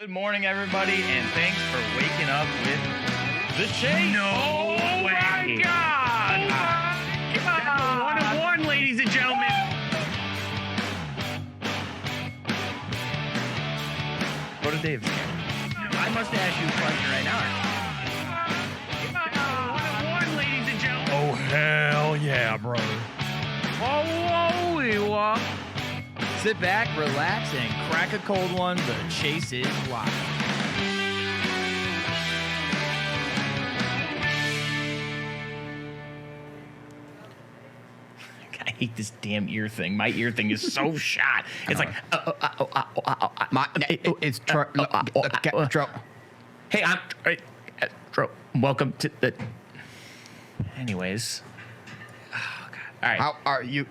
Good morning, everybody, and thanks for waking up with the Chase. No way. My God! That's a 1-1, ladies and gentlemen. Go to Dave. I must ask you a question right now. 1-1, ladies and gentlemen. Oh, hell yeah, brother. Oh, Sit back, relax, and crack a cold one. The Chase is live. I hate this damn ear thing. My ear thing is so shot. It's like, hey, I'm welcome to the. Anyways, oh God. All right. How are you?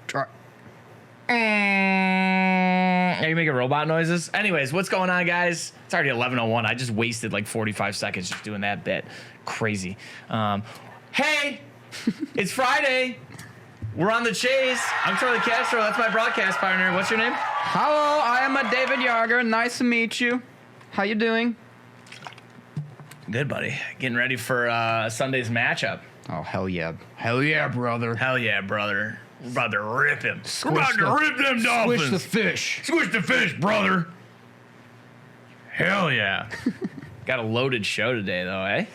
Are you making robot noises? Anyways, what's going on, guys? It's already 11:01. I just wasted like 45 seconds just doing that bit. Crazy. Hey, it's Friday. We're on the Chase. I'm Charlie Castro. That's my broadcast partner. What's your name? Hello, I am a David Yarger. Nice to meet you. How you doing? Good, buddy. Getting ready for Sunday's matchup. Oh, hell yeah. Hell yeah, brother. Hell yeah, brother. We're about to rip him. Squish We're about to rip them Dolphins. Squish the fish. Squish the fish, brother. Hell yeah. Got a loaded show today, though, eh?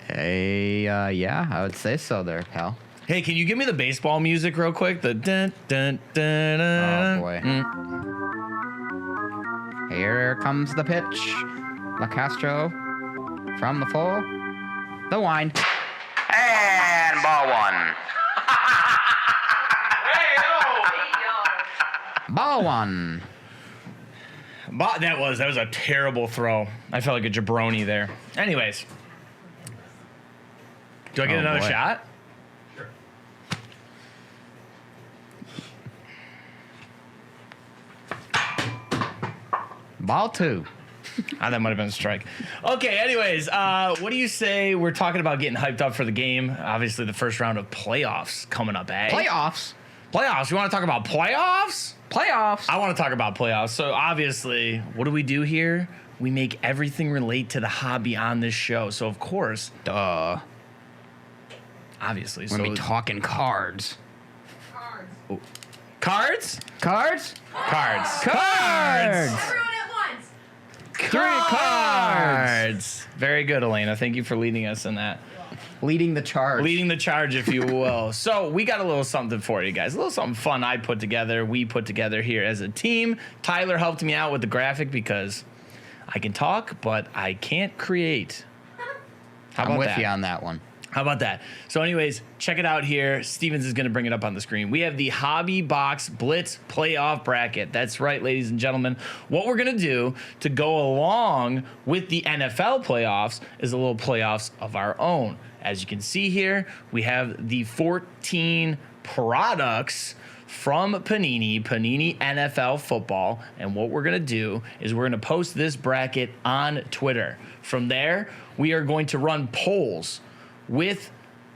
Hey, yeah, I would say so there, pal. Hey, can you give me the baseball music real quick? The dun dun dun dun. Oh, boy. Here comes the pitch. La Castro from the full. The wind. And ball one. Ball one. That was a terrible throw. I felt like a jabroni there. Anyways. Do I get another shot? Sure. Ball two. That might have been a strike. Okay, anyways, what do you say we're talking about getting hyped up for the game? Obviously, the first round of playoffs coming up, eh? Playoffs. Playoffs. You want to talk about playoffs? Playoffs. I want to talk about playoffs. So obviously, what do we do here? We make everything relate to the hobby on this show. So of course, Duh. obviously, We're gonna be talking cards. Cards? Cards? Cards. Cards. Everyone at once. Three cards. Very good, Elena. Thank you for leading us in that. Leading the charge. Leading the charge, if you will. So we got a little something for you guys. A little something fun we put together here as a team. Tyler helped me out with the graphic because I can talk, but I can't create. How about I'm with that? you on that one. How about that? So anyways, check it out here. Stevens is going to bring it up on the screen. We have the Hobby Box Blitz Playoff Bracket. That's right, ladies and gentlemen. What we're going to do to go along with the NFL playoffs is a little playoffs of our own. As you can see here, we have the 14 products from Panini NFL Football. And what we're going to do is we're going to post this bracket on Twitter. From there, we are going to run polls with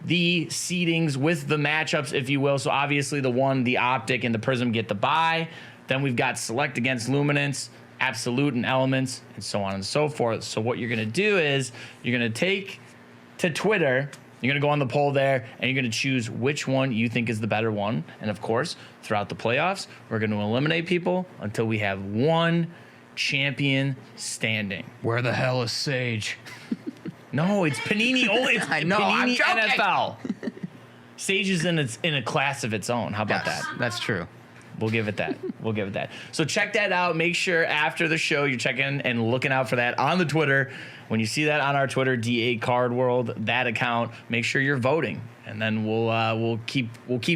the seedings, with the matchups, if you will. So obviously the Optic, and the Prism get the bye. Then we've got Select against Luminance, Absolute and Elements, and so on and so forth. So what you're going to do is you're going to take to Twitter, you're going to go on the poll there, and you're going to choose which one you think is the better one. And of course, throughout the playoffs, we're going to eliminate people until we have one champion standing. Where the hell is Sage? No, it's Panini only. It's I know, I'm Panini joking. NFL. Sage is in a class of its own. How about that? That's true. We'll give it that. So check that out. Make sure after the show you're checking and looking out for that on the Twitter. When you see that on our Twitter, DA Card World, that account, make sure you're voting. And then we'll keep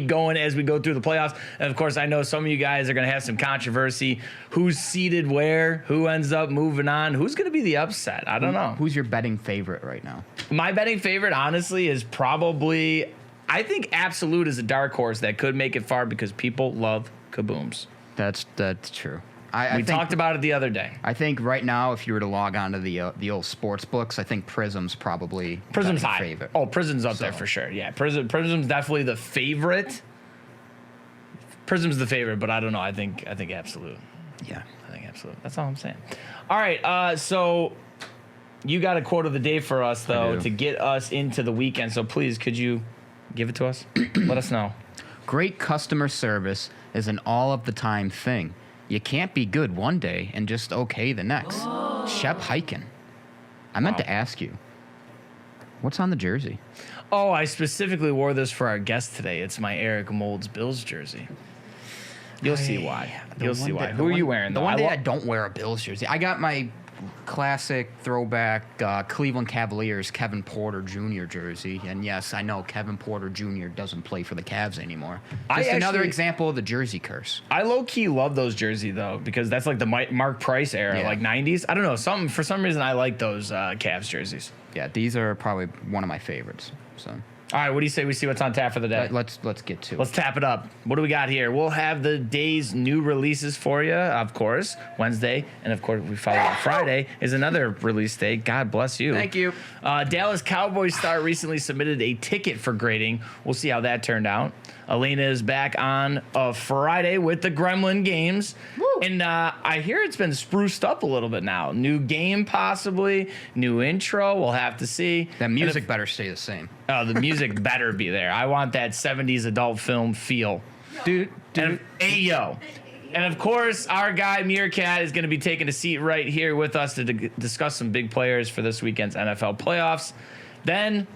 going as we go through the playoffs. And of course, I know some of you guys are going to have some controversy. Who's seated where? Who ends up moving on? Who's going to be the upset? I don't know. Who's your betting favorite right now? My betting favorite, honestly, is probably, I think Absolute is a dark horse that could make it far because people love kabooms. That's true. We talked about it the other day. I think right now, if you were to log on to the old sports books, I think Prism's probably Prism's the high. favorite. Oh, Prism's up there for sure. Yeah, Prism's definitely the favorite. Prism's the favorite, but I don't know. I think Absolute. Yeah. everything, absolutely. That's all I'm saying. All right, so you got a quote of the day for us, though, to get us into the weekend. So please, could you give it to us? Let us know. Great customer service is an all-of-the-time thing. You can't be good one day and just okay the next. Shep Hyken. I meant to ask you, what's on the jersey? Oh, I specifically wore this for our guest today. It's my Eric Moulds Bills jersey. You'll see why. You'll see why. Who are you wearing, though? The one day I don't wear a Bills jersey. I got my classic throwback Cleveland Cavaliers Kevin Porter Jr. jersey. And yes, I know Kevin Porter Jr. doesn't play for the Cavs anymore. Just another example of the jersey curse. I low-key love those jerseys, though, because that's like the Mark Price era, like 90s. I don't know. For some reason, I like those Cavs jerseys. Yeah, these are probably one of my favorites. So. All right, what do you say we see what's on tap for the day? Let's get to it. Let's tap it up. What do we got here? We'll have the day's new releases for you, of course, Wednesday. And, of course, we follow on Friday is another release day. God bless you. Thank you. Dallas Cowboys star recently submitted a ticket for grading. We'll see how that turned out. Elena is back on Friday with the Gremlin games. Woo. And I hear it's been spruced up a little bit now. New game, possibly. New intro. We'll have to see. That music better stay the same. Oh, the music better be there. I want that 70s adult film feel. Dude. Ayo. And, of course, our guy Meerkat is going to be taking a seat right here with us to discuss some big players for this weekend's NFL playoffs. Then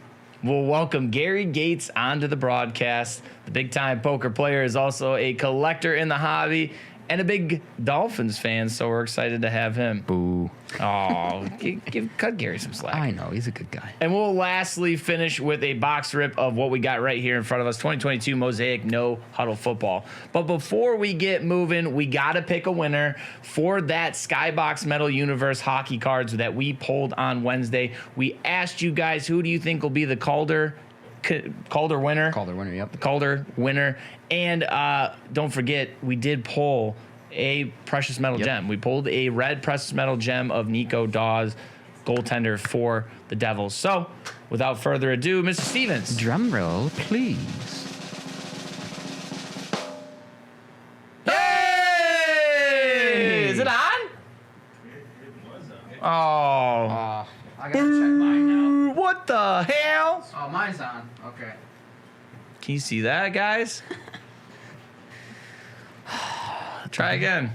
we'll welcome Garry Gates onto the broadcast. The big-time poker player is also a collector in the hobby and a big Dolphins fan, so we're excited to have him. Boo. Oh, cut Gary some slack. I know, he's a good guy. And we'll lastly finish with a box rip of what we got right here in front of us, 2022 Mosaic No Huddle Football. But before we get moving, we got to pick a winner for that Skybox Metal Universe hockey cards that we pulled on Wednesday. We asked you guys, who do you think will be the Calder winner? Calder winner, yep. The Calder winner. And don't forget, we did pull a precious metal gem. We pulled a red precious metal gem of Nico Dawes, goaltender for the Devils. So, without further ado, Mr. Stevens. Drum roll, please. Hey! Is it on? Oh. I gotta check mine now. What the hell? Oh, mine's on. Okay. Can you see that, guys? Try again.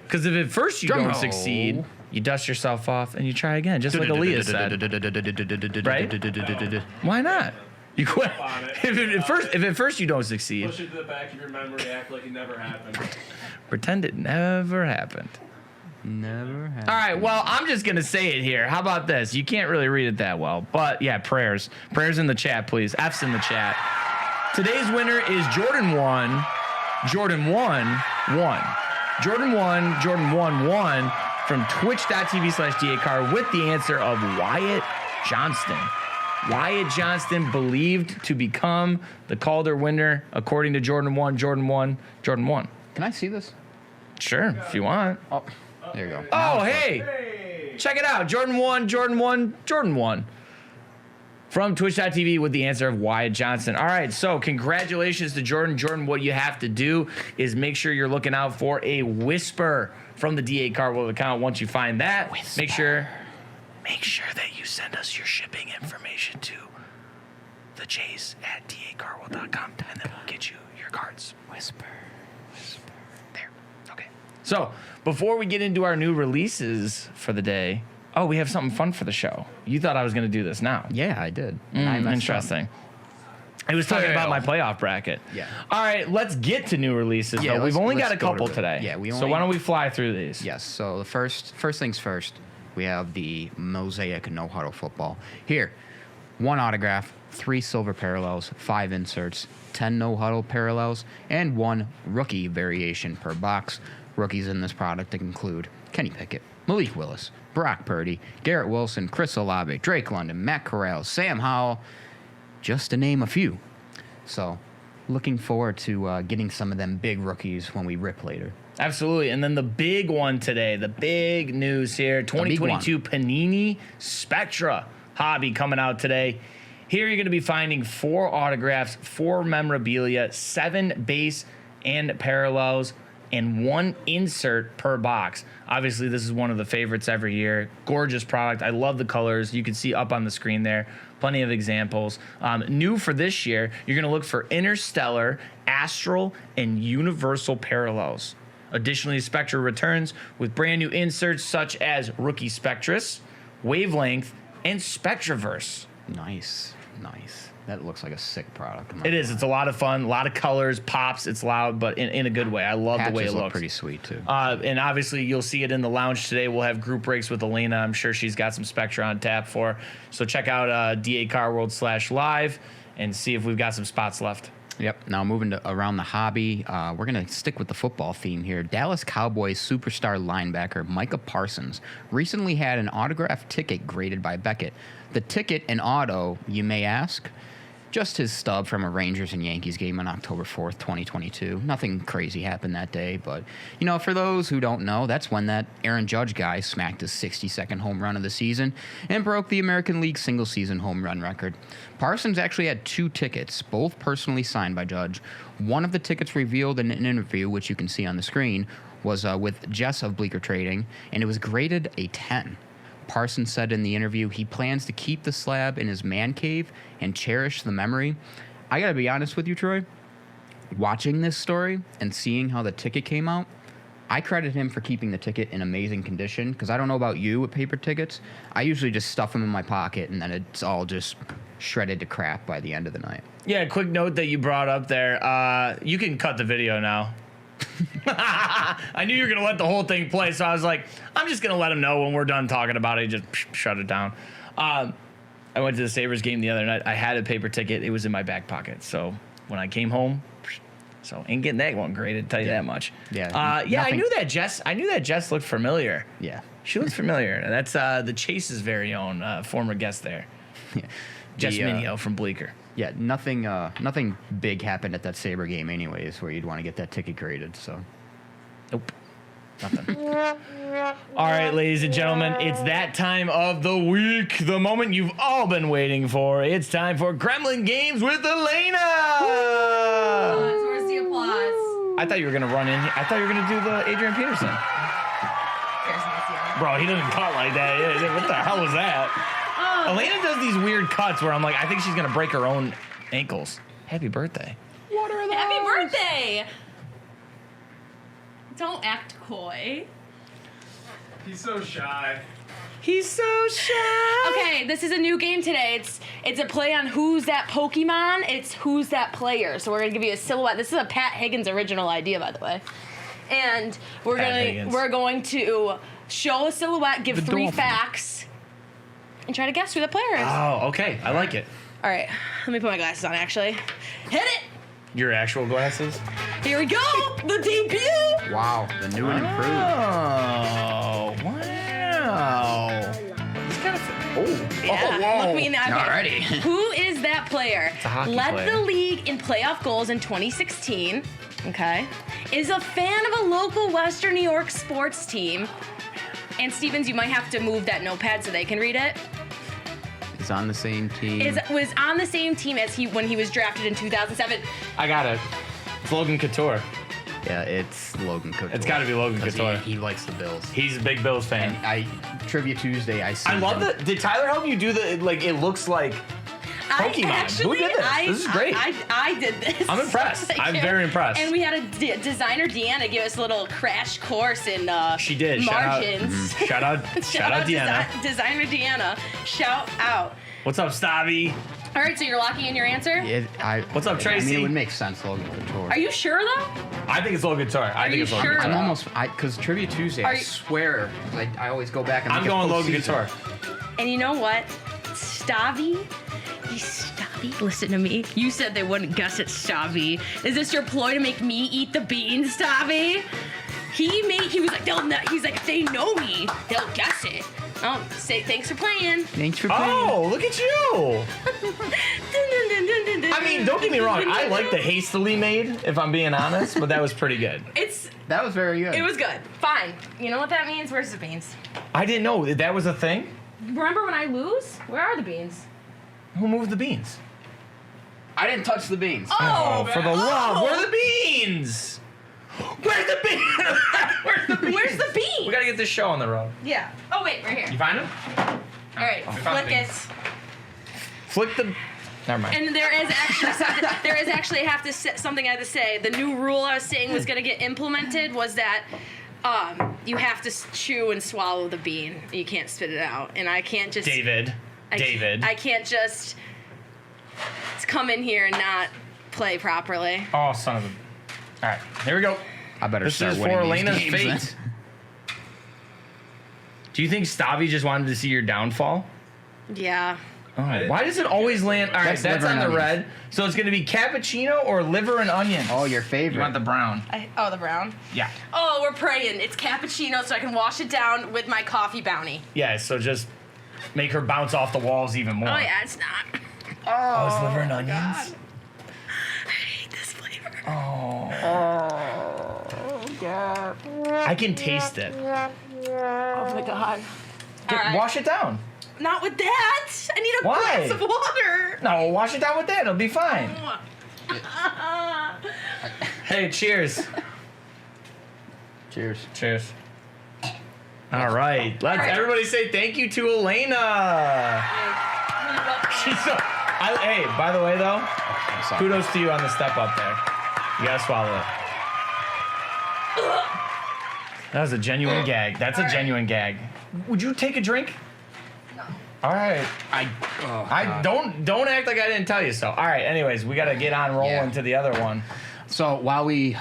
Because if at first you don't succeed, you dust yourself off and you try again, just like Aaliyah said. Right? Why not? You quit. If at first you don't succeed, Push it to the back of your memory, act like it never happened. pretend it never happened. Never happened. All right, well, I'm just going to say it here. How about this? You can't really read it that well, but yeah, prayers. Prayers in the chat, please. F's in the chat. Today's winner is Jordan 1, Jordan 1, 1. Jordan 1, Jordan 1, 1 from twitch.tv/DACar with the answer of Wyatt Johnston. Wyatt Johnston believed to become the Calder winner according to Jordan 1, Jordan 1, Jordan 1. Can I see this? Sure, if you want. Oh, there you go. Oh, hey. Check it out. Jordan 1, Jordan 1, Jordan 1. From twitch.tv with the answer of Wyatt Johnson. All right, so congratulations to Jordan. Jordan, what you have to do is make sure you're looking out for a whisper from the DA Carworld account. Once you find that, make sure that you send us your shipping information to thechase@dacarworld.com, and then we'll get you your cards. Whisper. There. Okay. So before we get into our new releases for the day, we have something fun for the show. You thought I was going to do this now. Yeah, I did. Interesting. I was talking about my playoff bracket. Yeah. All right, let's get to new releases. Yeah, we've only got a couple today. Yeah, so why don't we fly through these? Yes. So the first things first, we have the Mosaic No Huddle Football. Here, 1 autograph, 3 silver parallels, 5 inserts, 10 No Huddle parallels, and 1 rookie variation per box. Rookies in this product include Kenny Pickett, Malik Willis, Brock Purdy, Garrett Wilson, Chris Olave, Drake London, Matt Corral, Sam Howell, just to name a few. So, looking forward to getting some of them big rookies when we rip later. Absolutely. And then the big one today, the big news here, 2022 Panini Spectra hobby coming out today. Here you're going to be finding 4 autographs, 4 memorabilia, 7 base and parallels, and 1 insert per box. Obviously, this is one of the favorites every year. Gorgeous product. I love the colors. You can see up on the screen there. Plenty of examples. New for this year, you're going to look for interstellar, astral, and universal parallels. Additionally, Spectra returns with brand new inserts such as Rookie Spectrus, Wavelength, and Spectraverse. Nice. That looks like a sick product. It is. It's a lot of fun. A lot of colors, pops. It's loud, but in a good way. I love the way it Patches look looks. pretty sweet, too. And obviously, you'll see it in the lounge today. We'll have group breaks with Elena. I'm sure she's got some Spectra on tap for. So check out DACarWorld/live and see if we've got some spots left. Yep. Now moving to around the hobby, we're going to stick with the football theme here. Dallas Cowboys superstar linebacker Micah Parsons recently had an autographed ticket graded by Beckett. The ticket and auto, you may ask, just his stub from a Rangers and Yankees game on October 4th, 2022. Nothing crazy happened that day, but, you know, for those who don't know, that's when that Aaron Judge guy smacked his 62nd home run of the season and broke the American League single-season home run record. Parsons actually had 2 tickets, both personally signed by Judge. One of the tickets revealed in an interview, which you can see on the screen, was with Jess of Bleecker Trading, and it was graded a 10. Parsons said in the interview he plans to keep the slab in his man cave and cherish the memory. I gotta be honest with you, Troy. Watching this story and seeing how the ticket came out, I credit him for keeping the ticket in amazing condition, because I don't know about you with paper tickets. I usually just stuff them in my pocket and then it's all just shredded to crap by the end of the night. Yeah, quick note that you brought up there. You can cut the video now. I knew you were going to let the whole thing play, so I was like, I'm just going to let him know when we're done talking about it. Just shut it down. I went to the Sabres game the other night. I had a paper ticket. It was in my back pocket. So when I came home, so ain't getting that one graded, tell you that much. Yeah. I knew that Jess looked familiar. Yeah. She looks familiar. That's the Chase's very own former guest there. Yeah. Jess Minio from Bleecker. Yeah, nothing big happened at that Sabre game anyways where you'd want to get that ticket graded, so. Nope. Nothing. All right, ladies and gentlemen, it's that time of the week, the moment you've all been waiting for. It's time for Gremlin Games with Elena. Where's the applause? I thought you were gonna run in. I thought you were gonna do the Adrian Peterson. Bro, he doesn't cut like that. What the hell was that? Elena does these weird cuts where I'm like, I think she's gonna break her own ankles. Happy birthday. What are those? Happy birthday! Don't act coy. He's so shy. He's so shy. Okay, this is a new game today. It's a play on who's that Pokemon. It's who's that player. So we're gonna give you a silhouette. This is a Pat Higgins original idea, by the way. And we're going to show a silhouette, give 3 facts, and try to guess who the player is. Oh, okay. I like it. All right, let me put my glasses on, actually. Hit it! Your actual glasses? Here we go! The debut! Wow, the new and improved. Oh, wow. It's kind of... Yeah, look me in the eye. Alrighty. Who is that player? It's a hockey Led player. the league in playoff goals in 2016. Okay. Is a fan of a local Western New York sports team. And Stevens, you might have to move that notepad so they can read it. He's on the same team. Was on the same team as when he was drafted in 2007. I got it. It's Logan Couture. Yeah, it's Logan Couture. It's gotta be Logan 'Cause Couture. He likes the Bills. He's a big Bills fan. And Trivia Tuesday, I see I love him. that. Did Tyler help you do the, like, it looks like Pokemon? Who did this? This is great. I did this. I'm impressed. I'm very impressed. And we had a designer, Deanna, give us a little crash course in She did. margins. Shout out Deanna. Designer Deanna. Shout out. What's up, Stavi? All right, so you're locking in your answer? What's up, I Tracy? mean, it would make sense, Logan Couture. Are you sure, though? I think it's Logan Couture. I think you it's Logan sure? Couture. I'm almost, because Trivia Tuesday, I you- swear, I always go back and I'm look at going Logan postseason. Couture. And you know what? Stavi, listen to me. You said they wouldn't guess it, Stavi. Is this your ploy to make me eat the beans, Stavi? He was like, he's like, if they know me, they'll guess it. Oh, say thanks for playing. Thanks for playing. Oh, look at you. I mean, don't get me wrong. I like the hastily made, if I'm being honest, but that was pretty good. That was very good. It was good. Fine. You know what that means? Where's the beans? I didn't know that was a thing. Remember when I lose? Where are the beans? Who moved the beans? I didn't touch the beans. Oh, for the love. Where are the beans? Where's the bean? Where's the bean? Where's the bean? We gotta get this show on the road. Yeah. Oh wait, right here. You find him? All right, found flick the it. Flick the. Never mind. And there is actually something. There is actually something I have to say. The new rule I was saying was going to get implemented was that you have to chew and swallow the bean. You can't spit it out, and I can't just. David. I can't just come in here and not play properly. Oh, son of a. All right, here we go. I better This start is winning for these Elena's games, then. fate. Do you think Stavi just wanted to see your downfall? Yeah. Oh, why does it always land? All right, that's liver on and the onions. red. So it's going to be cappuccino or liver and onions. Oh, your favorite. You want the brown? The brown. Yeah. Oh, we're praying. It's cappuccino, so I can wash it down with my coffee bounty. Yeah, so just make her bounce off the walls even more. Oh yeah, it's not. Oh, it's liver and onions? God. I hate this flavor. I can taste it. Oh my god. All right. Wash it down. Not with that. I need a Why? glass of water. No, wash it down with that. It'll be fine. Hey, cheers. Cheers. Cheers. All right. Let's everybody say thank you to Elena. She's so. Hey, by the way though, I'm sorry. kudos to you on the step up there. You gotta swallow it. That was a genuine gag. That's a genuine gag. Would you take a drink? No. All right. I don't act like I didn't tell you so. All right. Anyways, we gotta get on rolling to the other one. So while we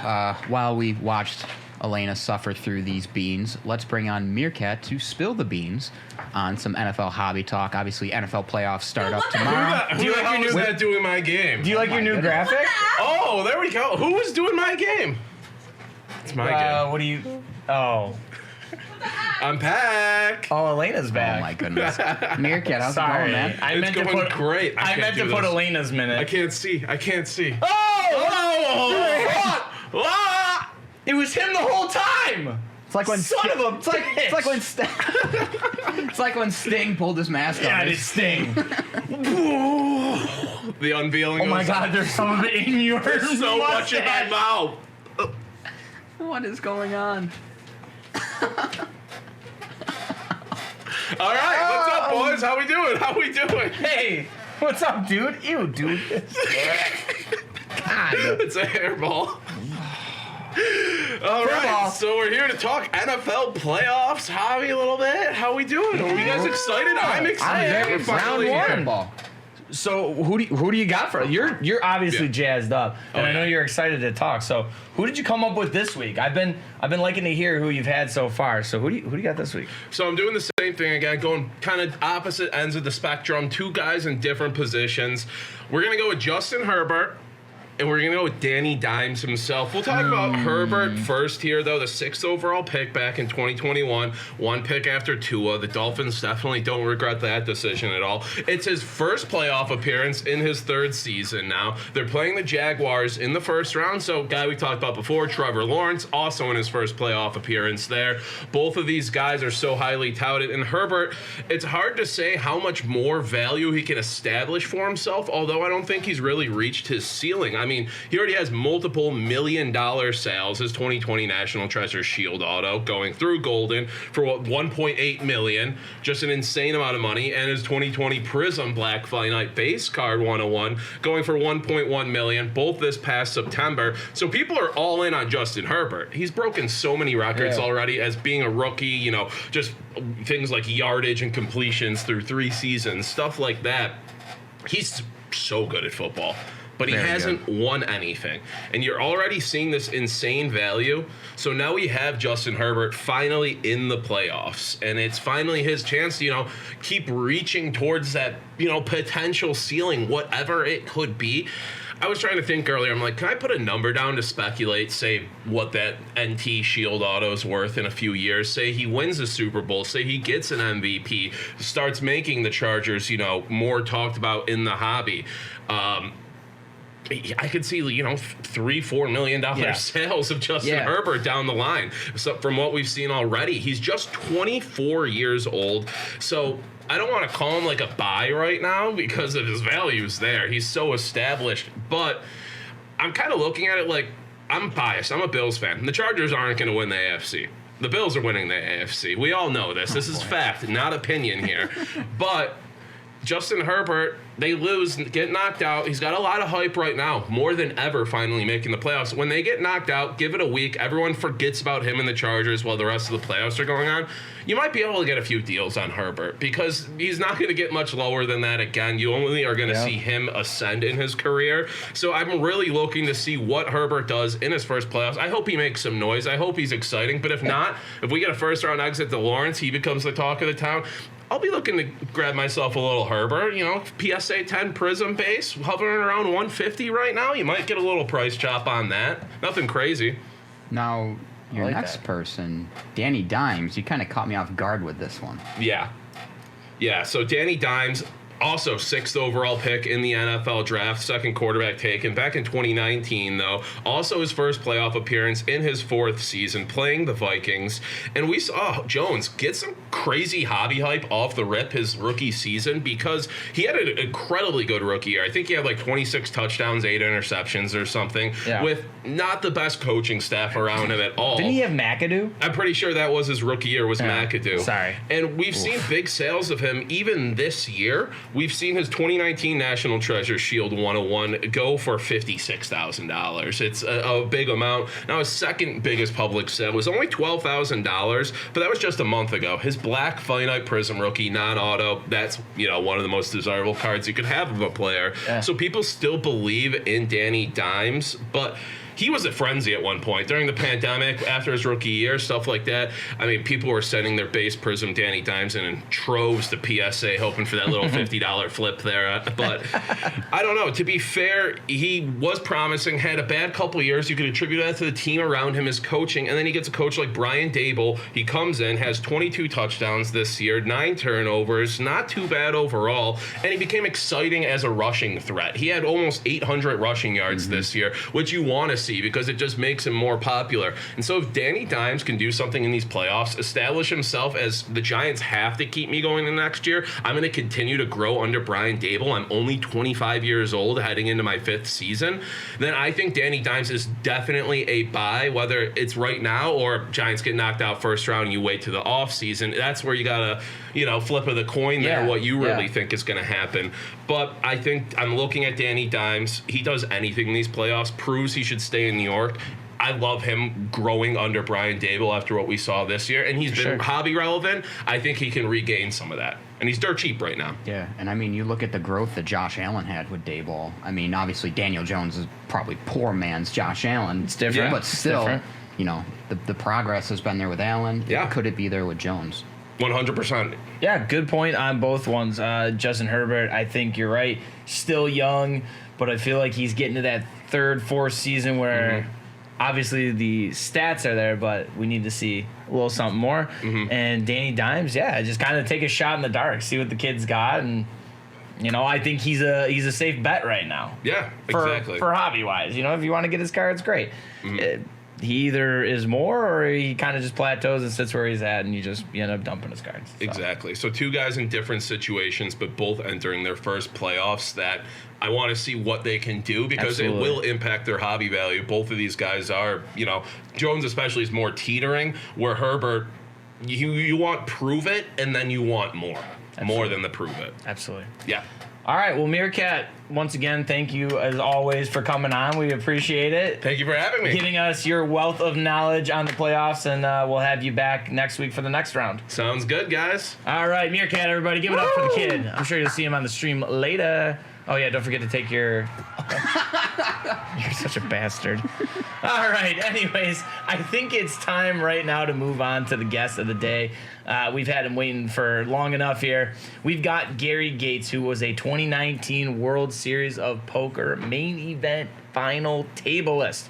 watched Elena suffer through these beans, let's bring on Meerkat to spill the beans on some NFL hobby talk. Obviously, NFL playoffs start up tomorrow. Do you like your new? That doing my game? Do you like your new graphic? Oh, there we go. Who was doing my game? It's my game. What do you? Oh. I'm back. Oh, Elena's back. Oh my goodness. Meerkat, how's it Sorry, going, man? I It's meant to going put great. I can't meant do to put this. Elena's minute. I can't see. Oh! It was him the whole time. It's like when Son of a it's like when it's like when Sting pulled his mask Yeah, off. it sting. The unveiling. Oh my goes God, on. there's some of it in your There's so much in my mustache. mouth. What is going on? All right, what's up, boys? How we doing? Hey, what's up, dude? Ew, dude. God. It's a hairball. All right, so we're here to talk NFL playoffs, hobby a little bit. How we doing? Are you guys excited? I'm excited. I'm very We're finally round here. one. Ball. So who do you got for you're obviously Yeah. jazzed up, and I know yeah. you're excited to talk. So who did you come up with this week? I've been liking to hear who you've had so far. So who do you got this week? So I'm doing the same thing again, going kind of opposite ends of the spectrum. Two guys in different positions. We're gonna go with Justin Herbert. And we're going to go with Danny Dimes himself. We'll talk about Herbert first here, though. The 6th overall pick back in 2021. One pick after Tua. The Dolphins definitely don't regret that decision at all. It's his first playoff appearance in his 3rd season now. They're playing the Jaguars in the first round. So, guy we talked about before, Trevor Lawrence, also in his first playoff appearance there. Both of these guys are so highly touted. And Herbert, it's hard to say how much more value he can establish for himself, although I don't think he's really reached his ceiling. I mean, he already has multiple $1 million sales. His 2020 National Treasure Shield auto going through Golden for what, $1.8 million, just an insane amount of money. And his 2020 Prism Black Finite Base Card 101 going for $1.1 million, both this past September. So people are all in on Justin Herbert. He's broken so many records already as being a rookie. You know, just things like yardage and completions through 3 seasons, stuff like that. He's so good at football. But he hasn't won anything. And you're already seeing this insane value. So now we have Justin Herbert finally in the playoffs. And it's finally his chance to, keep reaching towards that, potential ceiling, whatever it could be. I was trying to think earlier. I'm like, can I put a number down to speculate, say, what that NT Shield auto is worth in a few years? Say he wins the Super Bowl. Say he gets an MVP, starts making the Chargers, more talked about in the hobby. I could see, $3-4 million sales of Justin Herbert down the line. So from what we've seen already, he's just 24 years old. So I don't want to call him like a buy right now because of his values there. He's so established. But I'm kind of looking at it like I'm biased. I'm a Bills fan. The Chargers aren't going to win the AFC. The Bills are winning the AFC. We all know this. This is fact, not opinion here. But Justin Herbert, they lose, get knocked out. He's got a lot of hype right now, more than ever, finally making the playoffs. When they get knocked out, give it a week. Everyone forgets about him and the Chargers while the rest of the playoffs are going on. You might be able to get a few deals on Herbert because he's not going to get much lower than that again. You only are going to see him ascend in his career. So I'm really looking to see what Herbert does in his first playoffs. I hope he makes some noise. I hope he's exciting. But if not, if we get a first-round exit to Lawrence, he becomes the talk of the town. I'll be looking to grab myself a little Herbert, PSA 10 Prism base, hovering around 150 right now. You might get a little price chop on that. Nothing crazy. Now, your next person, Danny Dimes, you kind of caught me off guard with this one. Yeah, so Danny Dimes, also 6th overall pick in the NFL draft, second quarterback taken back in 2019, though. Also his first playoff appearance in his 4th season playing the Vikings. And we saw Jones get some crazy hobby hype off the rip his rookie season because he had an incredibly good rookie year. I think he had like 26 touchdowns, 8 interceptions or something with not the best coaching staff around him at all. Didn't he have McAdoo? I'm pretty sure that was his rookie year was McAdoo. Sorry. And we've seen big sales of him even this year. We've seen his 2019 National Treasure Shield 101 go for $56,000. It's a big amount. Now, his second biggest public sale was only $12,000, but that was just a month ago. His Black Finite Prism rookie, non-auto, that's, one of the most desirable cards you could have of a player. Yeah. So people still believe in Danny Dimes, but he was a frenzy at one point during the pandemic, after his rookie year, stuff like that. I mean, people were sending their base Prism Danny Dimes in troves to PSA, hoping for that little $50 flip there. But I don't know. To be fair, he was promising, had a bad couple of years. You could attribute that to the team around him, his coaching. And then he gets a coach like Brian Dable. He comes in, has 22 touchdowns this year, 9 turnovers, not too bad overall. And he became exciting as a rushing threat. He had almost 800 rushing yards this year, which you want to see because it just makes him more popular. And so if Danny Dimes can do something in these playoffs, establish himself as the Giants have to keep me going the next year, I'm going to continue to grow under Brian Dable. I'm only 25 years old heading into my 5th season. Then I think Danny Dimes is definitely a buy, whether it's right now or Giants get knocked out first round and you wait to the off season. That's where you got to, flip of the coin there, what you really think is going to happen. But I think I'm looking at Danny Dimes. He does anything in these playoffs, proves he should stay in New York. I love him growing under Brian Dable after what we saw this year, and he's been hobby relevant. I think he can regain some of that, and he's dirt cheap right now. Yeah, and I mean, you look at the growth that Josh Allen had with Dable. I mean, obviously Daniel Jones is probably poor man's Josh Allen. It's different, but still, the progress has been there with Allen. Yeah, could it be there with Jones? 100%. Yeah, good point on both ones. Justin Herbert, I think you're right. Still young, but I feel like he's getting to that 3rd, 4th season where obviously the stats are there, but we need to see a little something more. And Danny Dimes, just kind of take a shot in the dark, see what the kid's got, and I think he's a safe bet right now. Yeah, exactly. For hobby wise, if you want to get his cards, great. He either is more or he kind of just plateaus and sits where he's at, and you end up dumping his cards. So. Exactly. So 2 guys in different situations, but both entering their first playoffs that I want to see what they can do because it will impact their hobby value. Both of these guys are, Jones especially is more teetering, where Herbert, you want prove it, and then you want more. More than the prove it. Absolutely. Yeah. All right. Well, Meerkat, once again, thank you as always for coming on. We appreciate it. Thank you for having me. Giving us your wealth of knowledge on the playoffs, and we'll have you back next week for the next round. Sounds good, guys. All right, Meerkat, everybody, give it up for the kid. I'm sure you'll see him on the stream later. Oh, yeah, don't forget to take your... You're such a bastard. All right, anyways, I think it's time right now to move on to the guest of the day. We've had him waiting for long enough here. We've got Garry Gates, who was a 2019 World Series of Poker main event final Tablist.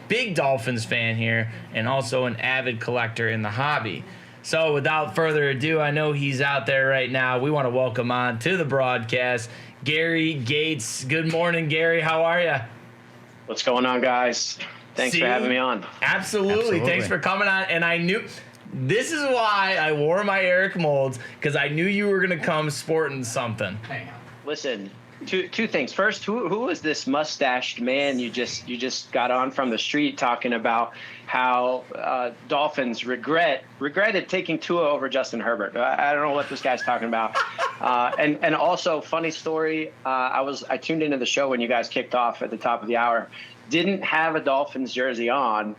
Big Dolphins fan here, and also an avid collector in the hobby. So without further ado, I know he's out there right now. We want to welcome on to the broadcast, Garry Gates. Good morning, Garry. How are you? What's going on, guys? Thanks for having me on. Absolutely. Thanks for coming on. And I knew this is why I wore my Eric Molds, because I knew you were going to come sporting something. Listen, two things. First, who was this mustached man you just got on from the street talking about how Dolphins regretted taking Tua over Justin Herbert? I don't know what this guy's talking about. And also, funny story. I tuned into the show when you guys kicked off at the top of the hour. Didn't have a Dolphins jersey on,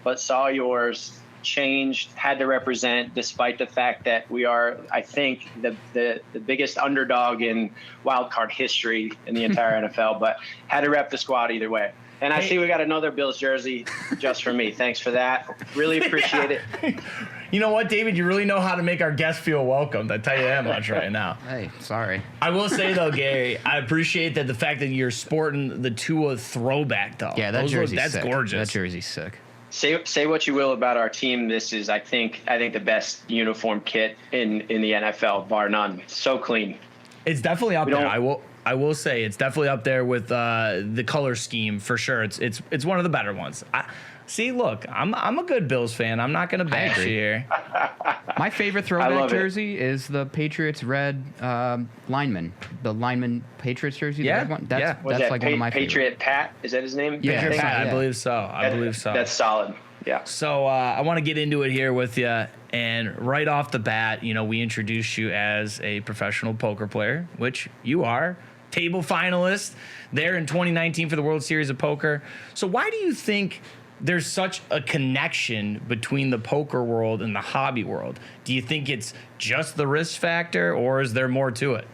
but saw yours. Changed, had to represent, despite the fact that we are, I think, the biggest underdog in wild card history in the entire NFL, but had to rep the squad either way. And I see we got another Bills jersey just for me. Thanks for that. Really appreciate it. You know what, David? You really know how to make our guests feel welcomed. I tell you that much right now. Hey, sorry. I will say, though, Gary, I appreciate that the fact that you're sporting the Tua throwback, though. Yeah, that's sick. Gorgeous. That jersey's sick. Say what you will about our team. This is, I think, the best uniform kit in the NFL, bar none. So clean. It's definitely up there. I will say it's definitely up there with the color scheme for sure. It's one of the better ones. See, look, I'm a good Bills fan. I'm not going to bash you here. My favorite throwback jersey is the Patriots red lineman. The lineman Patriots jersey. Yeah, the red one. That's like one one of my Patriot Pat, is that his name? Yeah, Patriot Pat, yeah. I believe so. I believe so. That's solid. Yeah. So I want to get into it here with you. And right off the bat, we introduced you as a professional poker player, which you are. Table finalist there in 2019 for the World Series of Poker. So why do you think there's such a connection between the poker world and the hobby world? Do you think it's just the risk factor, or is there more to it?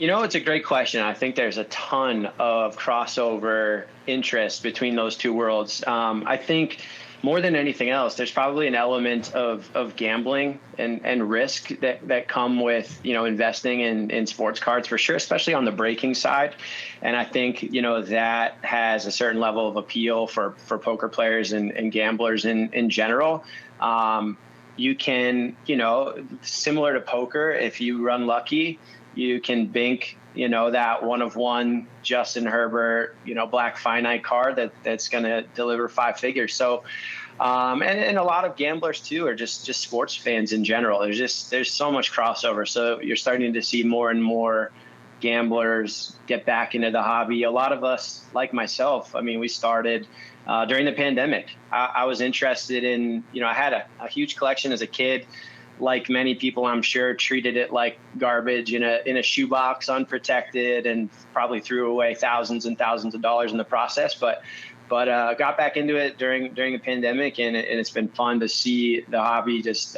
It's a great question. I think there's a ton of crossover interest between those two worlds. I think more than anything else, there's probably an element of gambling and risk that come with, investing in sports cards for sure, especially on the breaking side. And I think, that has a certain level of appeal for poker players and gamblers in general. You can, similar to poker, if you run lucky, you can bank, that one of one Justin Herbert, black finite card that's going to deliver 5 figures. So, and a lot of gamblers too are just sports fans in general. There's so much crossover. So you're starting to see more and more gamblers get back into the hobby. A lot of us, like myself, we started during the pandemic. I was interested in, I had a huge collection as a kid. Like many people, I'm sure, treated it like garbage in a shoebox, unprotected, and probably threw away thousands and thousands of dollars in the process. But got back into it during the pandemic, and it's been fun to see the hobby just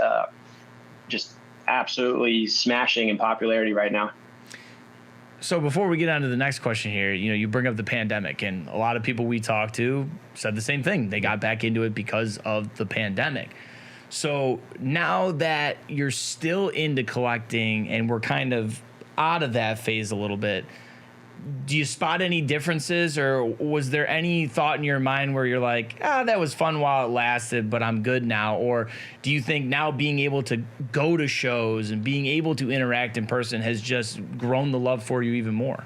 absolutely smashing in popularity right now. So before we get on to the next question here, you bring up the pandemic, and a lot of people we talked to said the same thing. They got back into it because of the pandemic. So now that you're still into collecting and we're kind of out of that phase a little bit, do you spot any differences, or was there any thought in your mind where you're like, that was fun while it lasted, but I'm good now? Or do you think now being able to go to shows and being able to interact in person has just grown the love for you even more?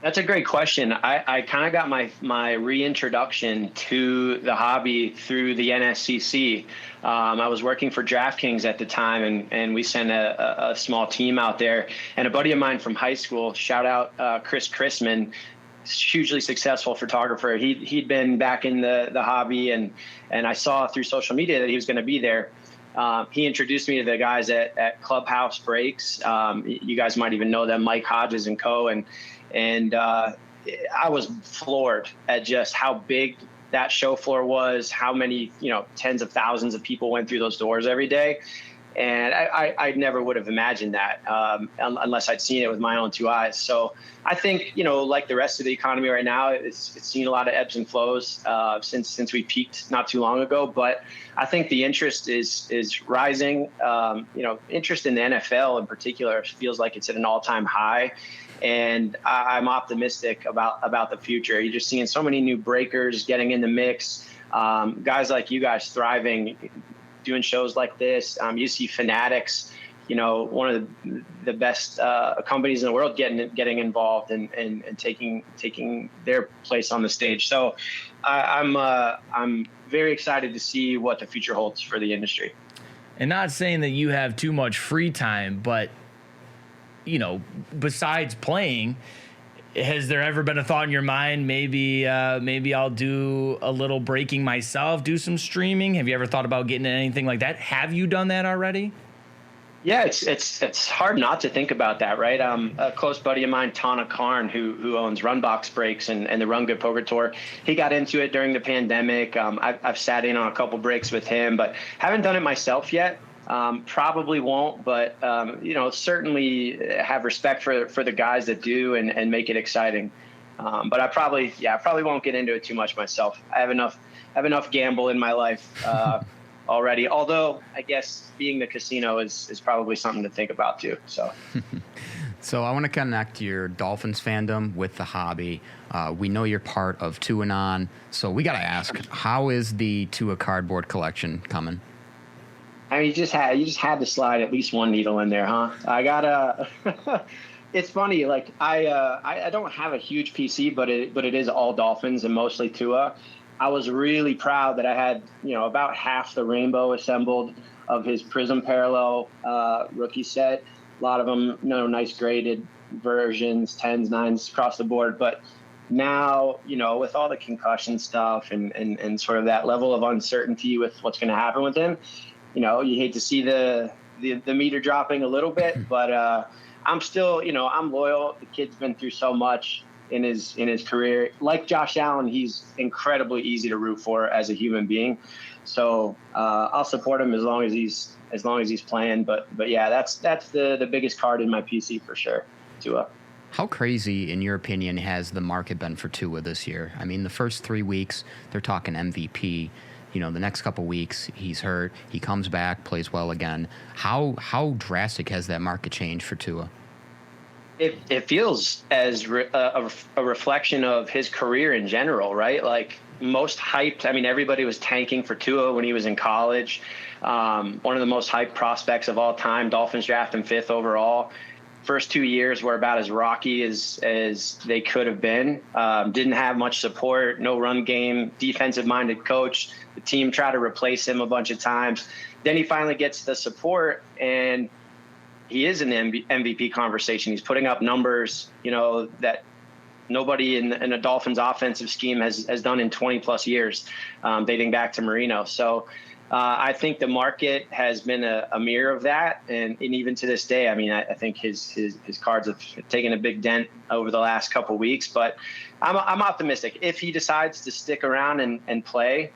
That's a great question. I kind of got my reintroduction to the hobby through the NSCC. I was working for DraftKings at the time, and we sent a small team out there. And a buddy of mine from high school, shout out Chris Chrisman, hugely successful photographer. He'd been back in the hobby, and I saw through social media that he was going to be there. He introduced me to the guys at Clubhouse Breaks. You guys might even know them, Mike Hodges and co. And I was floored at just how big that show floor was, how many, tens of thousands of people went through those doors every day. And I never would have imagined that unless I'd seen it with my own 2 eyes. So I think, like the rest of the economy right now, it's seen a lot of ebbs and flows since we peaked not too long ago. But I think the interest is rising. Interest in the NFL in particular feels like it's at an all-time high. And I'm optimistic about the future. You're just seeing so many new breakers getting in the mix. Guys like you guys thriving, doing shows like this. You see Fanatics, one of the best companies in the world getting involved and taking their place on the stage. So I'm very excited to see what the future holds for the industry. And not saying that you have too much free time, but besides playing, has there ever been a thought in your mind, maybe I'll do a little breaking myself, do some streaming? Have you ever thought about getting into anything like that? Have you done that already? Yeah, it's hard not to think about that, right? A close buddy of mine, Tana Karn, who owns Runbox Breaks and the Run Good Poker Tour, he got into it during the pandemic. I've sat in on a couple breaks with him, but haven't done it myself yet. Probably won't, but certainly have respect for the guys that do and make it exciting. But I probably won't get into it too much myself. I have enough gamble in my life already. Although I guess being the casino is probably something to think about too. So. So I want to connect your Dolphins fandom with the hobby. We know you're part of Tuanon, so we got to ask, how is the Tua cardboard collection coming? I mean, you just had to slide at least one needle in there, huh? I gotta. It's funny. Like I don't have a huge PC, but it is all Dolphins and mostly Tua. I was really proud that I had about half the rainbow assembled of his Prism Parallel rookie set. A lot of them, nice graded versions, 10s, 9s across the board. But now, with all the concussion stuff and sort of that level of uncertainty with what's going to happen with him. You hate to see the meter dropping a little bit, but I'm still, I'm loyal. The kid's been through so much in his career. Like Josh Allen, he's incredibly easy to root for as a human being. So I'll support him as long as he's playing. But yeah, that's the biggest card in my PC for sure. Tua. How crazy, in your opinion, has the market been for Tua this year? I mean, the first 3 weeks, they're talking MVP. The next couple weeks, he's hurt. He comes back, plays well again. How drastic has that market changed for Tua? It feels as a reflection of his career in general, right? Like most hyped. I mean, everybody was tanking for Tua when he was in college. One of the most hyped prospects of all time. Dolphins draft him 5th overall. First 2 years were about as rocky as they could have been. Didn't have much support, no run game, defensive-minded coach. The team tried to replace him a bunch of times. Then he finally gets the support, and he is in the MVP conversation. He's putting up numbers, that nobody in a Dolphins offensive scheme has done in 20-plus years, dating back to Marino. So I think the market has been a mirror of that, and even to this day, I mean, I think his cards have taken a big dent over the last couple of weeks. But I'm optimistic if he decides to stick around and play,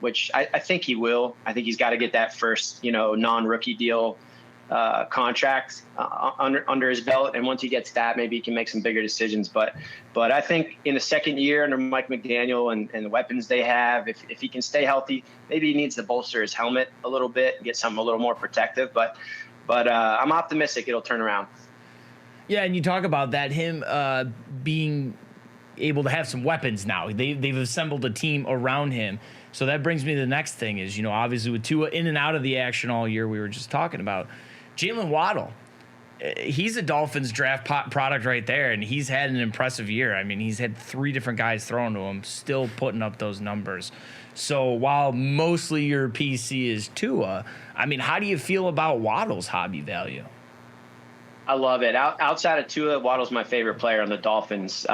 which I think he will. I think he's got to get that first non-rookie deal contract under his belt, and once he gets that, maybe he can make some bigger decisions. But I think in the second year under Mike McDaniel and the weapons they have, if he can stay healthy, maybe he needs to bolster his helmet a little bit and get something a little more protective. But I'm optimistic it'll turn around. Yeah, and you talk about that, him being able to have some weapons now. They've assembled a team around him. So that brings me to the next thing is, obviously with Tua in and out of the action all year, we were just talking about Jalen Waddle. He's a Dolphins draft product right there, and he's had an impressive year. I mean, he's had 3 different guys thrown to him, still putting up those numbers. So while mostly your PC is Tua, I mean, how do you feel about Waddle's hobby value? I love it. Outside of Tua, Waddle's my favorite player on the Dolphins.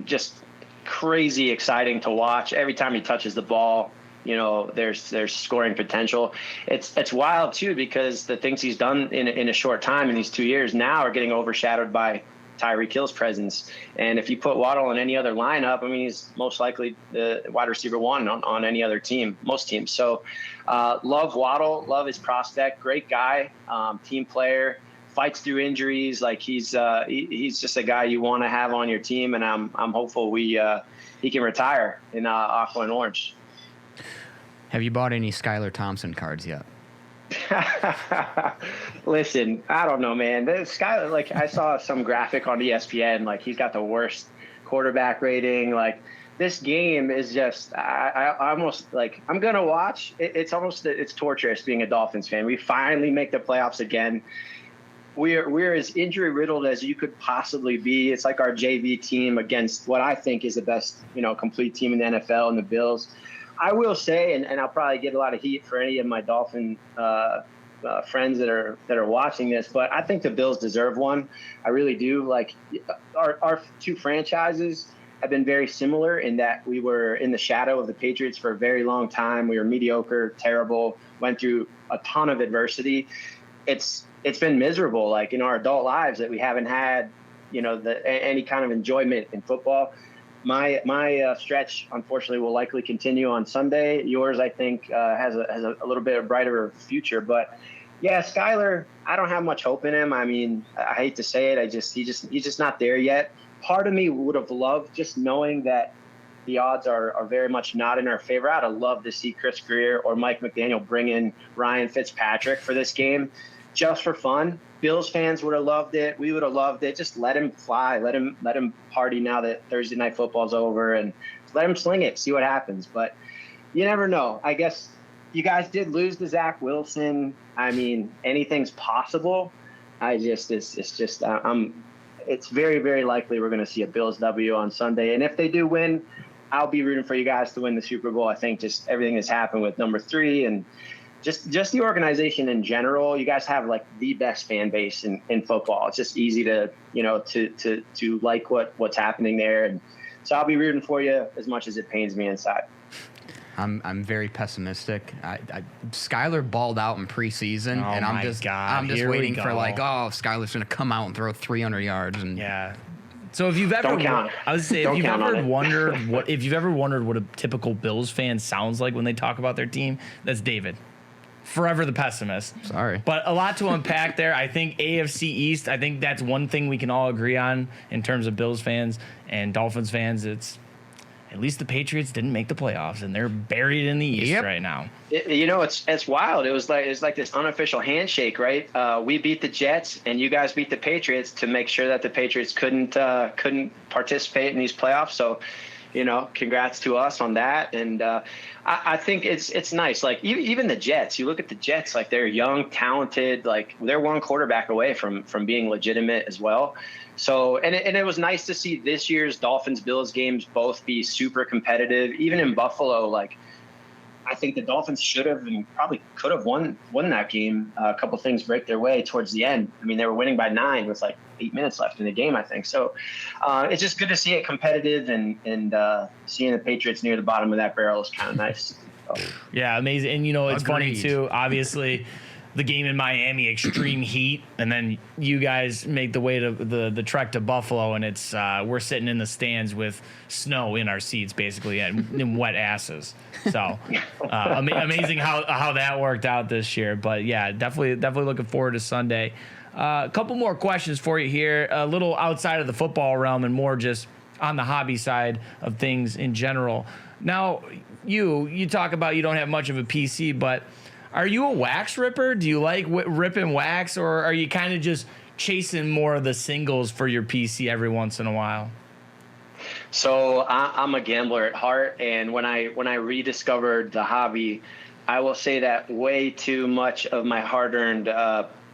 Just crazy exciting to watch. Every time he touches the ball, there's scoring potential. It's wild too, because the things he's done in a short time in these 2 years now are getting overshadowed by Tyreek Hill's presence. And if you put Waddle in any other lineup, I mean, he's most likely the wide receiver 1 on any other team, most teams. So love Waddle, love his prospect, great guy, team player, fights through injuries. Like he's just a guy you want to have on your team. And I'm hopeful he can retire in aqua and orange. Have you bought any Skylar Thompson cards yet? Listen, I don't know, man. Skylar, like I saw some graphic on ESPN, like he's got the worst quarterback rating. Like this game is just, I almost like, I'm going to watch. It's torturous being a Dolphins fan. We finally make the playoffs again. We're as injury riddled as you could possibly be. It's like our JV team against what I think is the best, complete team in the NFL and the Bills. I will say, and I'll probably get a lot of heat for any of my Dolphin friends that are watching this, but I think the Bills deserve one. I really do. Like our two franchises have been very similar in that we were in the shadow of the Patriots for a very long time. We were mediocre, terrible, went through a ton of adversity. It's been miserable, like in our adult lives, that we haven't had, any kind of enjoyment in football. My stretch, unfortunately, will likely continue on Sunday. Yours, I think, has a little bit of brighter future. But yeah, Skyler, I don't have much hope in him. I mean, I hate to say it, he's just not there yet. Part of me would have loved, just knowing that the odds are very much not in our favor. I'd have loved to see Chris Greer or Mike McDaniel bring in Ryan Fitzpatrick for this game, just for fun. Bills fans would have loved it. We would have loved it. Just let him fly. Let him party now that Thursday Night Football's over, and let him sling it. See what happens. But you never know. I guess you guys did lose to Zach Wilson. I mean, anything's possible. It's very, very likely we're going to see a Bills W on Sunday. And if they do win, I'll be rooting for you guys to win the Super Bowl. I think just everything that's happened with number 3 and just the organization in general. You guys have like the best fan base in football. It's just easy to like what's happening there. And so I'll be rooting for you as much as it pains me inside. I'm very pessimistic. Skyler balled out in preseason, and I'm just waiting for Skyler's going to come out and throw 300 yards. And yeah. So if you've ever, if you've ever wondered what a typical Bills fan sounds like when they talk about their team, that's David. Forever the pessimist. Sorry. But a lot to unpack there. I think AFC East, I think that's one thing we can all agree on in terms of Bills fans and Dolphins fans. It's at least the Patriots didn't make the playoffs, and they're buried in the East right now. It's wild. It was like this unofficial handshake, right? We beat the Jets, and you guys beat the Patriots to make sure that the Patriots couldn't participate in these playoffs. So, congrats to us on that. And I think it's nice. Like even the Jets, you look at the Jets, like they're young, talented, like they're one quarterback away from being legitimate as well. So, and it was nice to see this year's Dolphins-Bills games both be super competitive. Even in Buffalo, like I think the Dolphins should have and probably could have won that game. A couple things break their way towards the end. I mean, they were winning by 9 with like 8 minutes left in the game, I think. So it's just good to see it competitive, and seeing the Patriots near the bottom of that barrel is kind of nice. So. Yeah, amazing. And, it's funny, too. Obviously, the game in Miami, extreme heat, and then you guys make the way to the trek to Buffalo, and it's we're sitting in the stands with snow in our seats, basically, and wet asses. So amazing how that worked out this year. But yeah, definitely looking forward to Sunday. A couple more questions for you here, a little outside of the football realm and more just on the hobby side of things in general. Now, you talk about you don't have much of a PC, but are you a wax ripper? Do you like ripping wax, or are you kind of just chasing more of the singles for your PC every once in a while? So I'm a gambler at heart, and when I rediscovered the hobby, I will say that way too much of my hard-earned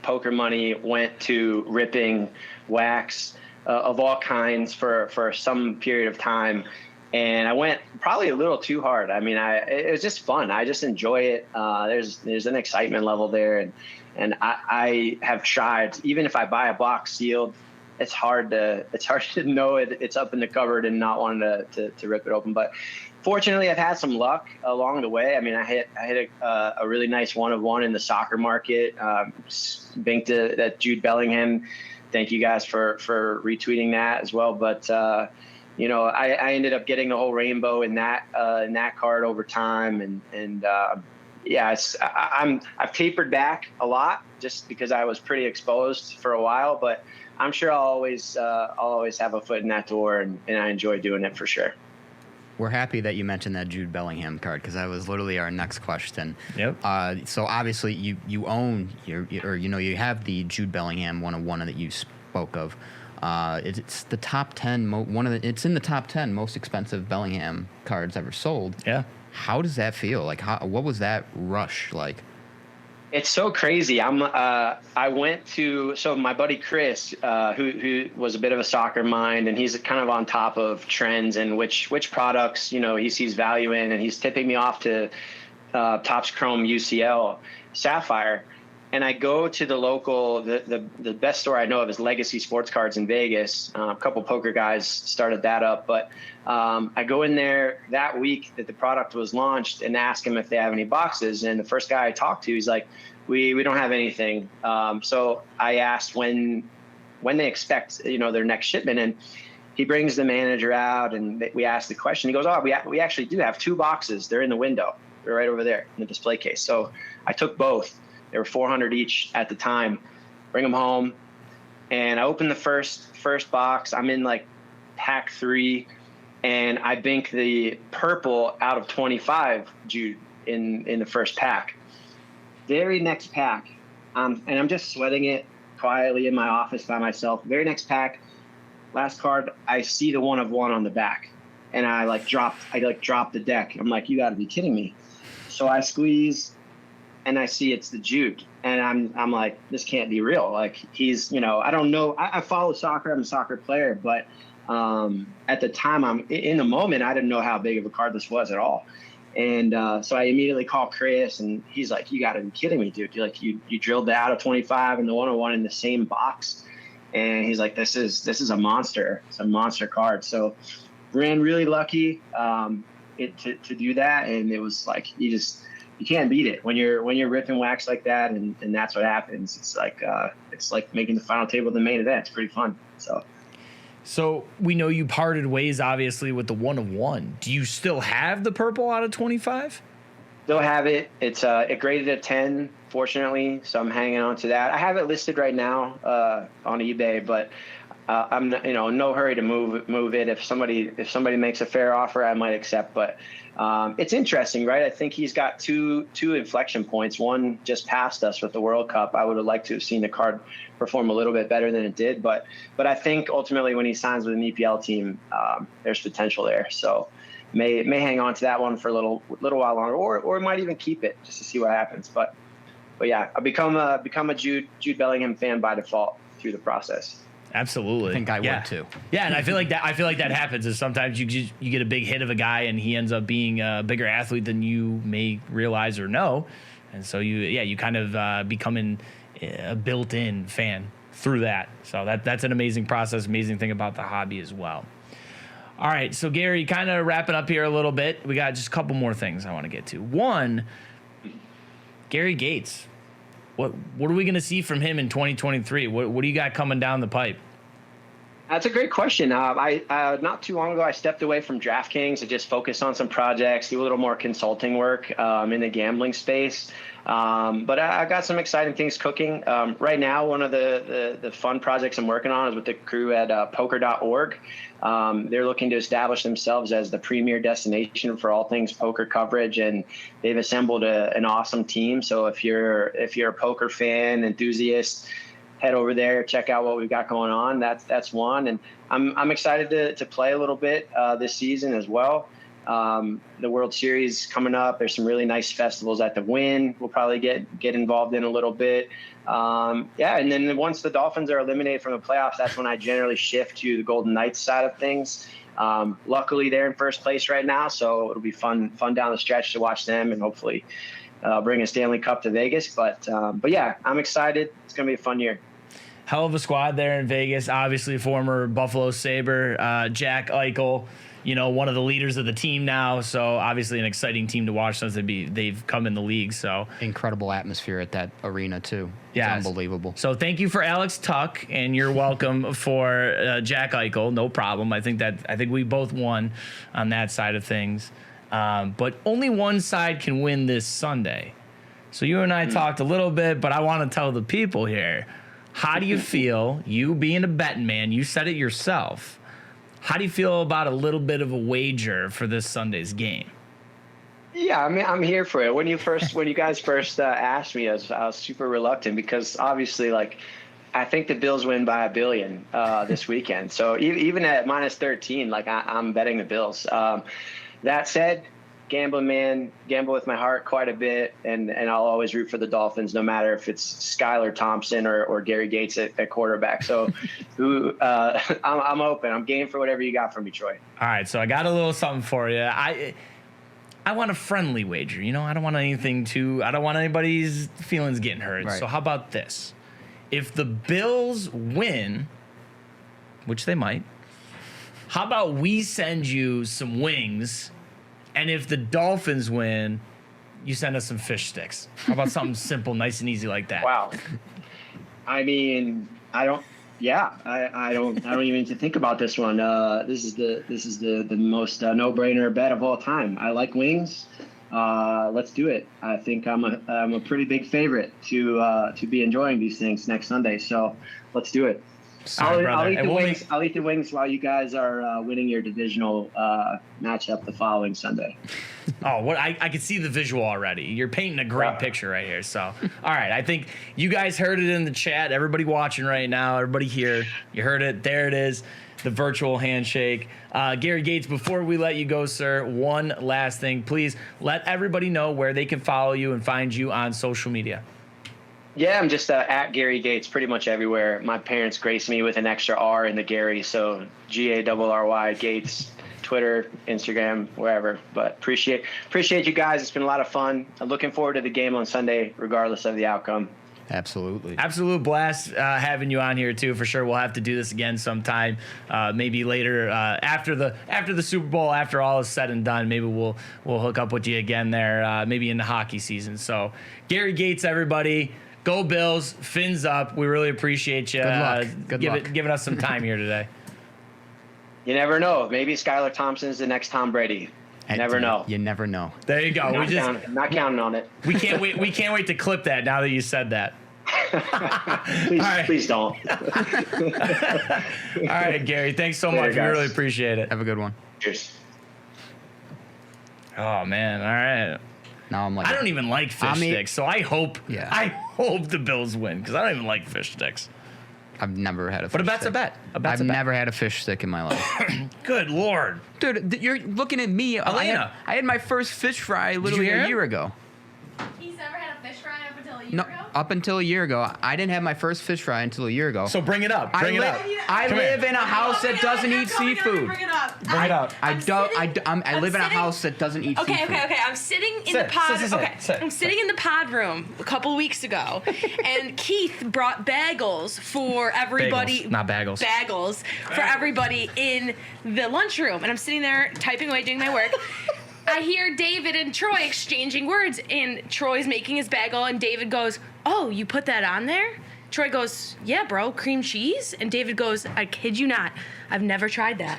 poker money went to ripping wax of all kinds for some period of time. And I went probably a little too hard. I mean, it was just fun. I just enjoy it. There's an excitement level there, and I have tried. Even if I buy a box sealed, it's hard to know it's up in the cupboard and not wanting to rip it open. But fortunately, I've had some luck along the way. I mean, I hit a really nice 1 of 1 in the soccer market. Banked that Jude Bellingham. Thank you guys for retweeting that as well. But I ended up getting the whole rainbow in that card over time, and I've tapered back a lot just because I was pretty exposed for a while, but I'm sure I'll always have a foot in that door, and I enjoy doing it for sure. We're happy that you mentioned that Jude Bellingham card, because that was literally our next question. Yep. So obviously you own you have the Jude Bellingham 101 that you spoke of. It's the top 10 it's in the top 10 most expensive Bellingham cards ever sold. Yeah. How does that feel? Like, what was that rush like? It's so crazy. I went to my buddy Chris, who was a bit of a soccer mind, and he's kind of on top of trends and which products he sees value in, and he's tipping me off to Topps Chrome UCL Sapphire. and I go to the local, the best store I know of is Legacy Sports Cards in Vegas. A couple poker guys started that up, but I go in there that week that the product was launched and ask them if they have any boxes. And the first guy I talked to, he's like, we don't have anything. So I asked when they expect, their next shipment, and he brings the manager out and we asked the question. He goes, oh, we actually do have 2 boxes. They're in the window. They're right over there in the display case. So I took both. They were $400 each at the time. Bring them home, and I opened the first box. I'm in like pack 3, and I bink the purple out of 25 Jude in the first pack. Very next pack, and I'm just sweating it quietly in my office by myself. Very next pack, last card, I see the 1 of 1 on the back, and I dropped the deck. I'm like, you got to be kidding me. So I squeeze, and I see it's the Jude, and I'm like, this can't be real. Like, he's, I don't know. I follow soccer. I'm a soccer player, but at the time, I'm in the moment, I didn't know how big of a card this was at all. And so I immediately call Chris, and he's like, you got to be kidding me, dude. You drilled the out of 25 and the 101 in the same box. And he's like, this is a monster. It's a monster card. So ran really lucky to do that. And it was like, you can't beat it when you're ripping wax like that, and that's what happens. It's like making the final table of the main event. It's pretty fun. So we know you parted ways, obviously, with the 1 of 1. Do you still have the purple out of 25? Still have it. It's it graded a 10, fortunately, so I'm hanging on to that. I have it listed right now on eBay, but I'm in no hurry to move it. If somebody makes a fair offer, I might accept. But it's interesting, right? I think he's got two inflection points. One just passed us with the World Cup. I would have liked to have seen the card perform a little bit better than it did, but I think ultimately when he signs with an EPL team, there's potential there. So may hang on to that one for a little while longer, or might even keep it just to see what happens. But yeah, I become a Jude Bellingham fan by default through the process. Absolutely. I think I would too. Yeah, and I feel like that happens. Is sometimes you get a big hit of a guy and he ends up being a bigger athlete than you may realize or know, and so you kind of become a built-in fan through that. So that's an amazing process, amazing thing about the hobby as well. All right, so Garry, kind of wrapping up here a little bit. We got just a couple more things I want to get to. One, Garry Gates. What are we going to see from him in 2023? What do you got coming down the pipe? That's a great question. I not too long ago, I stepped away from DraftKings to just focus on some projects, do a little more consulting work in the gambling space. But I got some exciting things cooking. Right now, one of the fun projects I'm working on is with the crew at poker.org. They're looking to establish themselves as the premier destination for all things poker coverage, and they've assembled an awesome team. So if you're a poker fan, enthusiast, head over there, check out what we've got going on. That's one, and I'm excited to play a little bit this season as well. The World Series coming up. There's some really nice festivals at the Wynn. We'll probably get involved in a little bit. And then once the Dolphins are eliminated from the playoffs, that's when I generally shift to the Golden Knights side of things. Luckily, they're in first place right now, so it'll be fun down the stretch to watch them and hopefully bring a Stanley Cup to Vegas. But yeah, I'm excited. It's gonna be a fun year. Hell of a squad there in Vegas. Obviously, former Buffalo Sabre, Jack Eichel, one of the leaders of the team now. So obviously an exciting team to watch since they've come in the league. So incredible atmosphere at that arena too. Yeah, it's unbelievable. So thank you for Alex Tuck, and you're welcome for Jack Eichel. No problem. I think we both won on that side of things. But only one side can win this Sunday. So you and I talked a little bit, but I want to tell the people here. How do you feel, you being a betting man, you said it yourself, how do you feel about a little bit of a wager for this Sunday's game? Yeah, I mean, I'm here for it. When you guys first asked me, I was super reluctant because obviously, I think the Bills win by $1 billion this weekend. So even at minus 13, I'm betting the Bills. That said, gambling man, gamble with my heart quite a bit, and I'll always root for the Dolphins, no matter if it's Skylar Thompson or Garry Gates at quarterback. So I'm open. I'm game for whatever you got from me, Troy. All right, so I got a little something for you. I want a friendly wager. You know, I don't want anybody's feelings getting hurt. Right. So how about this? If the Bills win, which they might, how about we send you some wings, and if the Dolphins win, you send us some fish sticks. How about something simple, nice and easy like that? Wow. I mean, I don't even need to think about this one. This is the most no-brainer bet of all time. I like wings. Let's do it. I think I'm a pretty big favorite to be enjoying these things next Sunday. So let's do it. Sorry, brother. I'll eat the wings while you guys are winning your divisional matchup the following Sunday. Oh, what I can see the visual already. You're painting a great picture right here. So, all right, I think you guys heard it in the chat. Everybody watching right now, everybody here, you heard it. There it is, the virtual handshake. Garry Gates, before we let you go, sir, one last thing. Please let everybody know where they can follow you and find you on social media. Yeah, I'm just at Garry Gates pretty much everywhere. My parents graced me with an extra R in the Garry, so Garry Gates, Twitter, Instagram, wherever. But appreciate you guys. It's been a lot of fun. I'm looking forward to the game on Sunday, regardless of the outcome. Absolutely. Absolute blast having you on here too, for sure. We'll have to do this again sometime, maybe later after the Super Bowl, after all is said and done. Maybe we'll hook up with you again there, maybe in the hockey season. So Garry Gates, everybody. Go Bills, fins up. We really appreciate you. Good luck. Giving us some time here today. You never know. Maybe Skylar Thompson's the next Tom Brady. Never know. You never know. There you go. Not counting on it. We can't wait. We can't wait to clip that now that you said that. Please don't. All right, Garry. Thanks so much. We really appreciate it. Have a good one. Cheers. Oh man. All right. Now I'm like, I don't even like fish sticks, so I hope the Bills win because I don't even like fish sticks. I've never had a fish But a bet's stick. a bet. I've never had a fish stick in my life. Good Lord. Dude, you're looking at me. Elena. I had my first fish fry literally a year ago. He's never had a fish fry up until a year No, ago? up until a year ago. I didn't have my first fish fry until a year ago. So bring it up. I live in a house that doesn't eat seafood. Bring it up. Bring it out. I live in a house that doesn't eat seafood. Okay. I'm sitting in the pod. I'm sitting in the pod room a couple weeks ago, and Keith brought bagels for everybody. Bagels, not bagels. Bagels for everybody in the lunchroom, and I'm sitting there typing away, doing my work. I hear David and Troy exchanging words, and Troy's making his bagel, and David goes, "Oh, you put that on there?" Troy goes, "Yeah, bro, cream cheese." And David goes, "I kid you not, I've never tried that."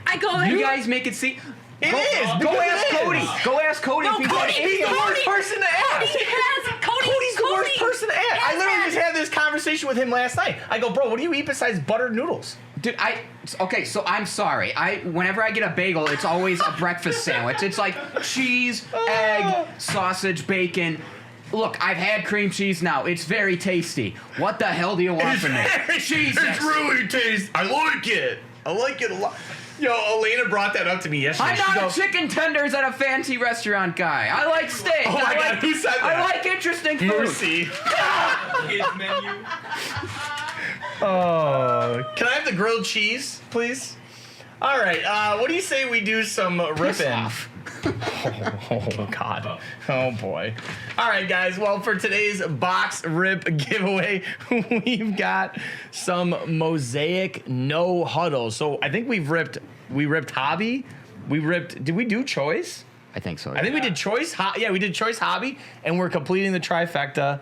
I go, You guys make it see. It Go ask Cody. Go ask Cody. No, if Cody, He's the worst person to ask. Cody's the worst person to ask. I literally just had this conversation with him last night. I go, bro, what do you eat besides buttered noodles? Dude, so I'm sorry. Whenever I get a bagel, it's always a breakfast sandwich. It's like cheese, egg, sausage, bacon. Look, I've had cream cheese now. It's very tasty. What the hell do you want from me? Jesus. It's really tasty. I like it. I like it a lot. Yo, Elena brought that up to me yesterday. I'm not a chicken tenders at a fancy restaurant guy. I like steak. Oh my God, who said that? I like interesting food. Mercy. His menu. Oh, can I have the grilled cheese, please? All right. What do you say we do some ripping? off. Oh God. Oh boy. All right, guys. Well, for today's box rip giveaway, we've got some Mosaic no huddle. So I think we ripped hobby. Did we do choice? I think so. I think we did choice. We did choice hobby, and we're completing the trifecta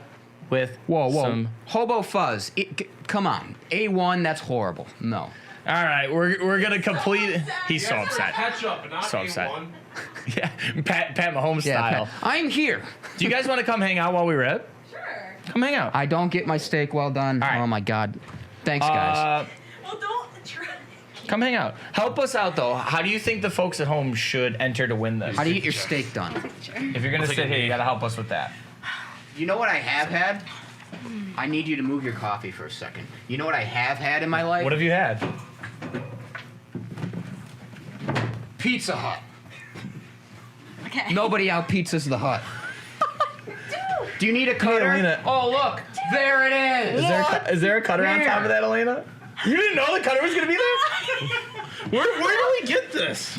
with some. Hobo Fuzz. Come on. A1, that's horrible. No. All right, we're gonna complete it. He's so upset. Catch up, not So upset. A1. Yeah, Pat Mahomes style. I'm here. Do you guys want to come hang out while we rip? Sure. Come hang out. I don't get my steak well done. All right. Oh my God. Thanks, guys. Well, don't try. Come hang out. Help us out though. How do you think the folks at home should enter to win this? How do you get your steak done? If you're gonna sit here, you gotta help us with that. You know what I have had? I need you to move your coffee for a second. You know what I have had in my life? What have you had? Pizza Hut. Okay. Nobody out pizzas the Hut. Do you need a cutter? Elena. Oh, look. There it is. Is there a cutter on There. top of that, Elena? You didn't know the cutter was gonna be there? Where do we get this?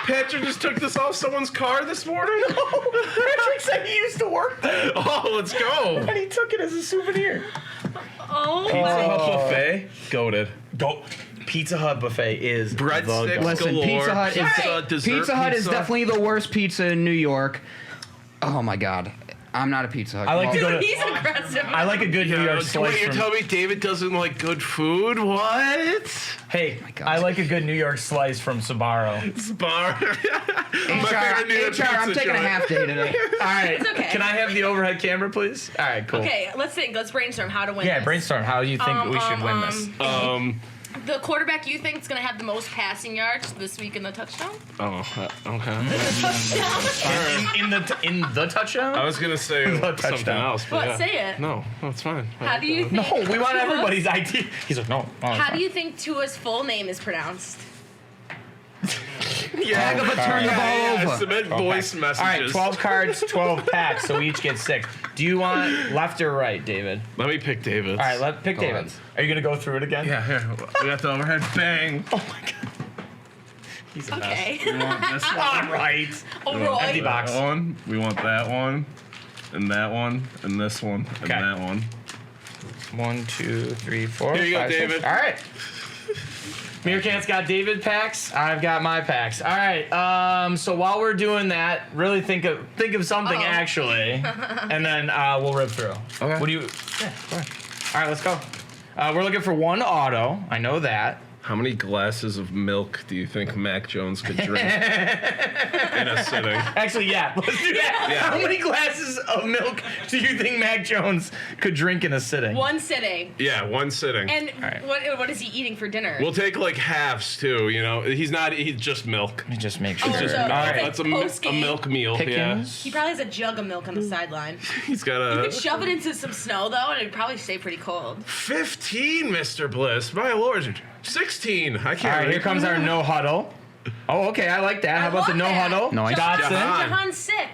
Patrick just took this off someone's car this morning? Patrick said he used to work there. Oh, let's go. And he took it as a souvenir. Oh Pizza my. Hut buffet. Goated. Pizza Hut buffet is Breadsticks Listen, galore. Pizza Hut is dessert Pizza Hut is definitely the worst pizza in New York. Oh my God, I'm not a Pizza Hut. I like to go to. He's aggressive. I like a good New York Wait, slice. you're telling me David doesn't like good food? What? Hey, God. I like a good New York slice from Sbarro. Spar. HR, I'm taking a half day today. All right. It's okay. Can I have the overhead camera, please? All right, cool. Okay, let's think. Let's brainstorm how to win. Yeah, this. brainstorm. How do you think we should win this? The quarterback you think is going to have the most passing yards this week in the touchdown? Oh, okay. In the touchdown? I was gonna say something touchdown. else, but What? yeah. Say it. No, it's fine. How do you think? No, we want everybody's idea. He's like, no. How do you think Tua's full name is pronounced? Yeah, turn the ball over. Submit voice messages. All right, 12 cards, 12 packs, so we each get 6. Do you want left or right, David? Let me pick David's. All right, pick David's. Are you going to go through it again? Yeah, here. We got the overhead. Bang. Oh, my God. He's a Okay. We want this one. All right. Oh, Empty Roy. box. That one. We want that one. And that one. And this one. And Okay. that one. 1, 2, 3, 4. Here you go, 5, 6. David. All right. Meerkat's got David packs. I've got my packs. All right. So while we're doing that, really think of something actually, and then we'll rip through. Okay. What do you? Yeah. Go ahead. All right. Let's go. We're looking for one auto. I know that. How many glasses of milk do you think Mac Jones could drink in a sitting? Actually, yeah. Let's do that. Yeah. How many glasses of milk do you think Mac Jones could drink in a sitting? One sitting. Yeah, one sitting. And right. what is he eating for dinner? We'll take like halves too. You know, he's just milk. Let me just make sure. so Just All right. That's a Post-game. milk meal. Pickens. He probably has a jug of milk on the sideline. Yeah, he's got You a could shove it into some snow though, and it'd probably stay pretty cold. 15, Mr. Bliss. My lord, 16. I can't. All right, read. here comes our no huddle. Oh, okay, I like that. How about the love no that. huddle? Nice. Dotson. Jahan. Jahan's sick.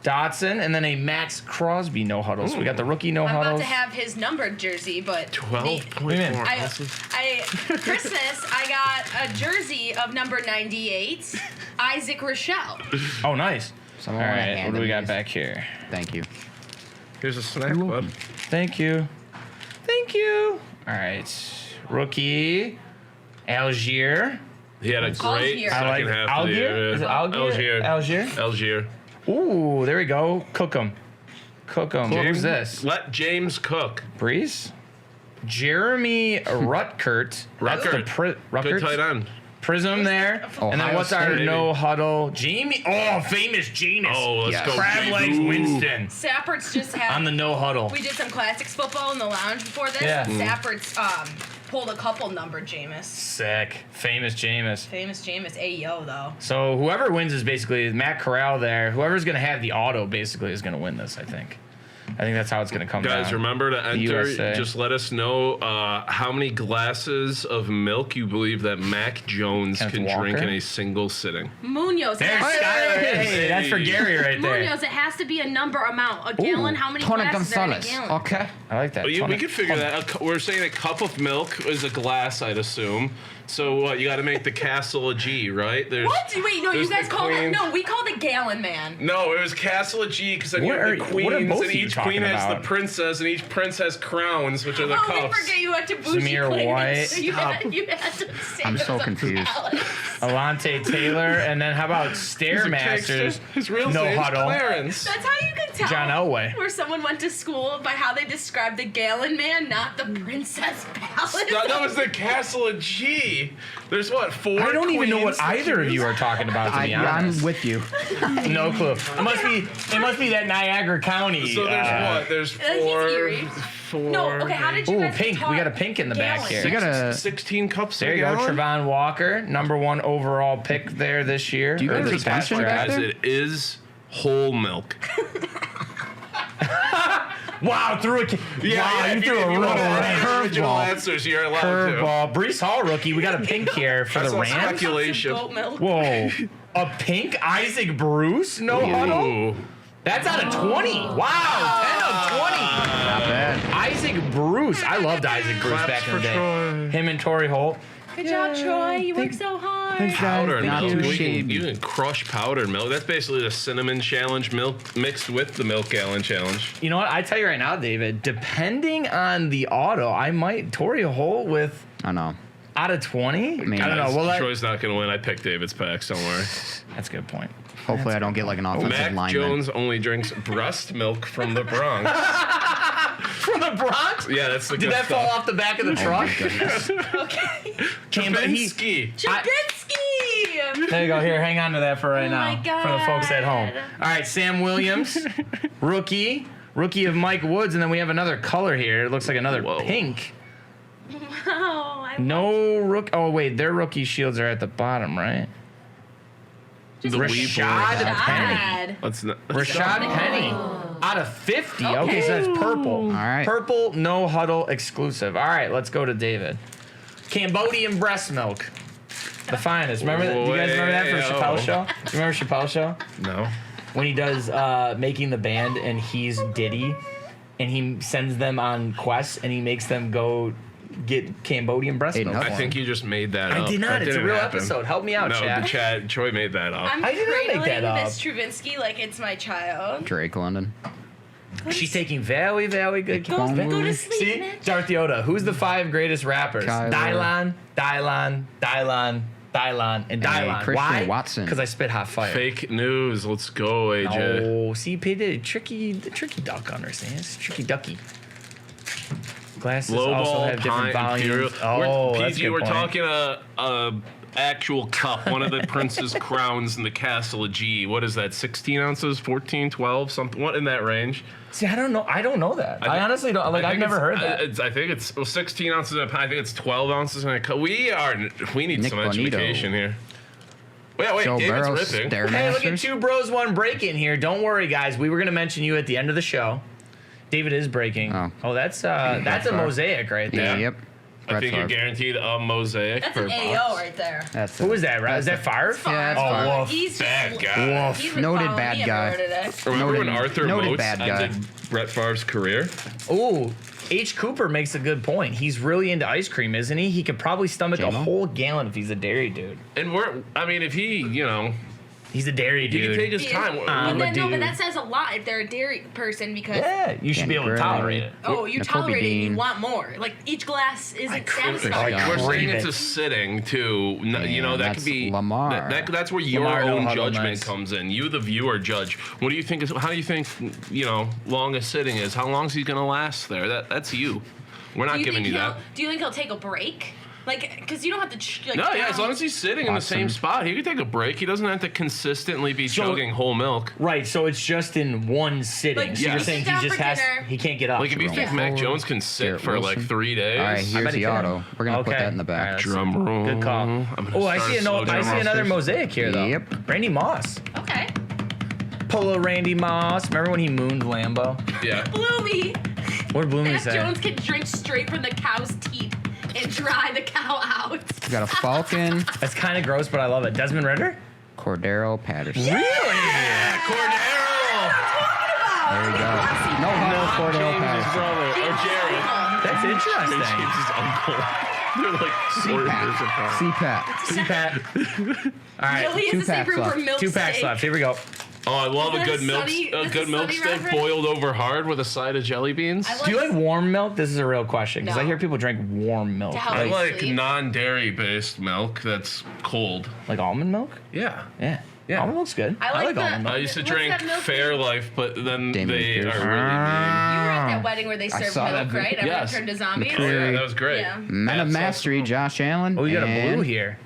Dotson, and then a Max Crosby no huddle. So we got the rookie no I'm about huddles. to have his numbered jersey, but 12.4 ounces. Christmas I got a jersey of number 98, Isaac Rochelle. Oh, nice. Someone All wanna right, hand what do we him got these? back here? Thank you. Here's a snack, bud. Thank you. Thank you. All right, rookie Algier. He had a great Algier. second I like half of the Algier. year. Is it Algier? Algier. Algier. Ooh, there we go. Cook 'em. Cook 'em. Who's this? Let James cook. Breeze. Jeremy Rutkert. That's the Rutkert. Rutkert. Good tight end. Prism there. And then Ohio what's our State. no huddle? Jamie. Oh, famous Jameis. Oh, let's Yes. go. Crab legs Ooh. Winston Sapperts just had. on the no huddle. We did some classics football in the lounge before this. Yeah. Sapperts pulled a couple numbered Jameis. Sick. Famous Jameis. Famous Jameis Ayo though. So whoever wins is basically Matt Corral there. Whoever's going to have the auto basically is going to win this, I think. I think that's how it's going to come Guys, down. remember to enter. USA. Just let us know how many glasses of milk you believe that Mac Jones Kenneth can Walker? drink in a single sitting. Munoz. There's it has to- Skylar. Hey, that's for Gary right there. Munoz, it has to be a number amount. A gallon, how many Tony glasses are in a Gonzalez. gallon? Okay. I like that. But we could figure that. We're saying a cup of milk is a glass, I'd assume. So what? You got to make the castle a G, right? There's, What? Wait, no, you there's guys the called it. queen. No, we called it Gallon Man. No, it was Castle of G because then you What have are- the what are queens, both and of you each talking queen has the about? princess, and each prince has crowns, which are the Oh, cups. we forget you had to bougie Samir play White. this, so you had to say I'm it so was a confused. salad. Alante Taylor, and then how about He's a Stairmasters? gangster. His real no name's huddle. Clarence. That's how you can tell John Elway. where someone went to school by how they described the Gallon Man, not the Princess Palace. That was the Castle of G. There's what, 4 I don't even know what queens? either of you are talking about, to be honest. I'm with you. No clue. It must be that Niagara County. So there's what? There's He's 4. eerie. 4. No, okay, how did you Ooh, guys pink. talk We got a pink in the back Gallon? here. You got a. 16 cups There a you go, gallon? Trevon Walker, #1 overall pick there this year. Do you or got a this past suspension back draft. Guys, it is whole milk. Wow, threw a wow, you threw a real Original curveball. answers, you're allowed to. Curveball. Brees Hall rookie. We got a pink here for That's the all Rams. speculation. Goat milk. Whoa, a pink Isaac Bruce no huddle. Ooh. That's out of 20. Wow, 10 of 20. Not bad. Isaac Bruce. I loved Isaac Bruce back in the day. Him and Torrey Holt. Good job, Troy. You worked so hard. Thanks, guys. Powdered Not milk. too You shady. can crush powdered milk. That's basically the cinnamon challenge milk mixed with the milk gallon challenge. You know what? I tell you right now, David, depending on the auto, I might Tory a hole with I know. out of 20. mean, I don't know. Well, Troy's not going to win. I picked David's packs. Don't worry. that's a good point. Hopefully, I don't get like an offensive Mac lineman. Jones only drinks breast milk from the Bronx. From the Bronx? Yeah, that's the Did good that stuff. fall off the back of the Oh truck? my goodness. Okay. Chabinsky. Chabinsky. There you go. Here, hang on to that for right Oh now. my God. For the folks at home. All right, Sam Williams, rookie of Mike Woods, and then we have another color here. It looks like another Whoa. pink. Oh, No rook. Oh wait, their rookie shields are at the bottom, right? The Rashad Weeble. Penny. Let's not. Rashad Penny. Out of 50. Okay, so that's purple. All right. Purple, no huddle exclusive. All right, let's go to David. Cambodian breast milk. The finest. Remember that? Do you guys remember that for Chappelle's show? You remember Chappelle's show? No. When he does Making the Band and he's Diddy and he sends them on quests and he makes them go get Cambodian breast Hey, milk. no. for I him. think you just made that up. I did not. That It's a didn't real happen. episode. Help me out, No, Chad. the Chad. Troy made that up. I'm I did not make cradling that up. Miss Stravinsky like it's my child. Drake London. She's taking very, very good care Go, of go to it. sleep, See? Mitch. Darth Yoda. Who's the 5 greatest rappers? Kyler. Dylan, and Dylan. Christian Why? Watson. Because I spit hot fire. Fake news. Let's go, AJ. Oh, see, he paid the tricky duck understands. Tricky ducky. Glasses Low also ball, have different pint, volumes. imperial. Oh, we're, that's a PG, good we're point. talking a actual cup, one of the prince's crowns in the castle of G. What is that? 16 ounces, 14, 12, something? What in that range? See, I don't know. I don't know that. I honestly don't. Like, I I've think never it's- heard that. I think it's 16 ounces in a pint. I think it's 12 ounces in a cup. We need Nick some Bonito. education here. Wait, Joe David's Burrow's ripping. Hey, look at Stairmasters. 2 bros, 1 break in here. Don't worry, guys. We were going to mention you at the end of the show. David is breaking. Oh. That's a Favre. mosaic right Yeah, there. yep. I Brett think you're Favre. guaranteed a mosaic. That's for an a AO box. right there. That's Who is that, right? Is that Favre? Yeah, that's Oh, Favre. woof. He's Bad guy. He's been Noted following bad me guy. everywhere today. Remember when Noted- Arthur noted Moats bad guy. ended Brett Favre's career? Ooh, H. Cooper makes a good point. He's really into ice cream, isn't he? He could probably stomach a J-Mo? whole gallon if he's a dairy dude. And if he, He's a dairy he dude. can take his time. But I'm a then, no, but dude. that says a lot if they're a dairy person because Yeah, you should be able to Gray. tolerate it. oh, you Nicole tolerate it, you Bean. want more. Like each glass isn't crave it. satisfying. I We're saying crave it's it. a sitting too. That that's could be Lamar. That's where your Lamar, no own huddle, judgment nice. comes in. You, the viewer, judge. What do you think? How do you think long a sitting is? How long is he gonna last there? That's you. We're not giving you that. Do you think he'll take a break? Like, because you don't have to. No, yeah, as long as he's sitting in the same Watson. spot, he can take a break. He doesn't have to consistently be chugging whole milk. Right, so it's just in one sitting. Like, so you're yes. saying sit down he just for has dinner. he can't get up. Like if you think Yeah. Mac Jones can sit Garrett for like Wilson. 3 days. All right, I here's bet he the can. auto. We're gonna put Okay. that in the back. All right, Drum roll. Good call. I'm gonna Oh, I start see a slow drum roll. another mosaic here though. Yep. Randy Moss. Okay. Polo Randy Moss. Remember when he mooned Lambo? Yeah. Bloomy. What did Bloomy Mac say? Jones can drink straight from the cow's teeth and dry the cow out. We got a Falcon, That's kind of gross, but I love it. Desmond Ritter? Cordero Patterson. Really? Cordero. There we go. No huddle, Cordero James' Patterson. brother. Or Jared. That's interesting. James' uncle. They're like 4 years apart. CPAT. CPAT. All right. Billy has to save 2 room packs for left. milk 2 packs steak. left. Here we go. Oh, I love Is a that good a milk, Sunny- a that's good a milk Sunny steak reference? boiled over hard with a side of jelly beans. I Do you like warm milk? This is a real question because I No. hear people drink warm milk. To help I you like sleep. non-dairy based milk that's cold. Like almond milk? Yeah. Yeah. Yeah. Almond milk's good. I like the- almond milk. I used to What's drink that milk Fairlife, but then Damian they Pierce. are really mean. You were at that wedding where they served saw milk, that right? video. Everyone Yes. turned to zombies. Oh, yeah, that was great. Yeah. Men of That's Mastery, also- Josh Allen. Oh, we got a blue and here.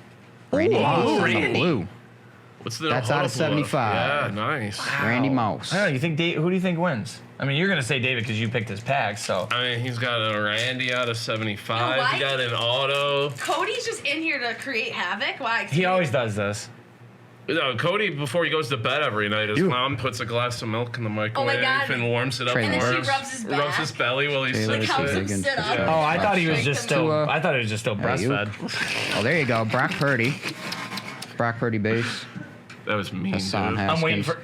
Randy Ooh, Moss. blue on the Randy. blue. What's the That's out of Huddle 75. Yeah, nice. Randy Moss. I don't know. You think who do you think wins? I mean, you're gonna say David because you picked his pack. So I mean, he's got a Randy out of 75. You know He got an auto. Cody's just in here to create havoc. Why? he always does this. No, Cody, before he goes to bed every night, his mom puts a glass of milk in the microwave God. and warms it up. And then she rubs his back. Rubs his belly while he's Taylor Like helps him Higgins. sit up. Yeah. Oh, I thought he was Strength just him still. up. I thought he was just still breastfed. Oh, there you go. Brock Purdy. Brock Purdy base. That was mean, Hassan dude. Haskins. I'm waiting for.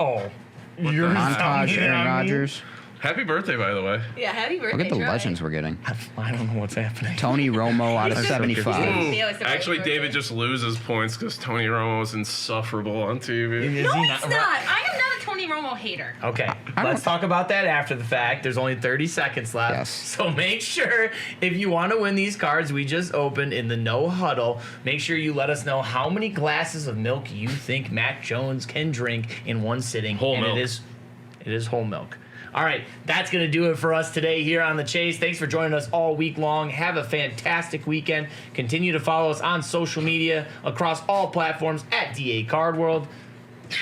Oh, you're Montage, telling me Aaron on me? Rodgers. Happy birthday, by the way. Yeah, happy birthday. Look at the Troy. legends we're getting. I don't know what's happening. Tony Romo out of 75. Ooh. Actually, David just loses points because Tony Romo is insufferable on TV. Is No, he he's not. I am not a Tony Romo hater. Okay, let's talk about that after the fact. There's only 30 seconds left. Yes. So make sure, if you want to win these cards we just opened in the No Huddle, make sure you let us know how many glasses of milk you think Mac Jones can drink in one sitting. Whole and milk. It is whole milk. All right, that's going to do it for us today here on The Chase. Thanks for joining us all week long. Have a fantastic weekend. Continue to follow us on social media across all platforms at DA Card World.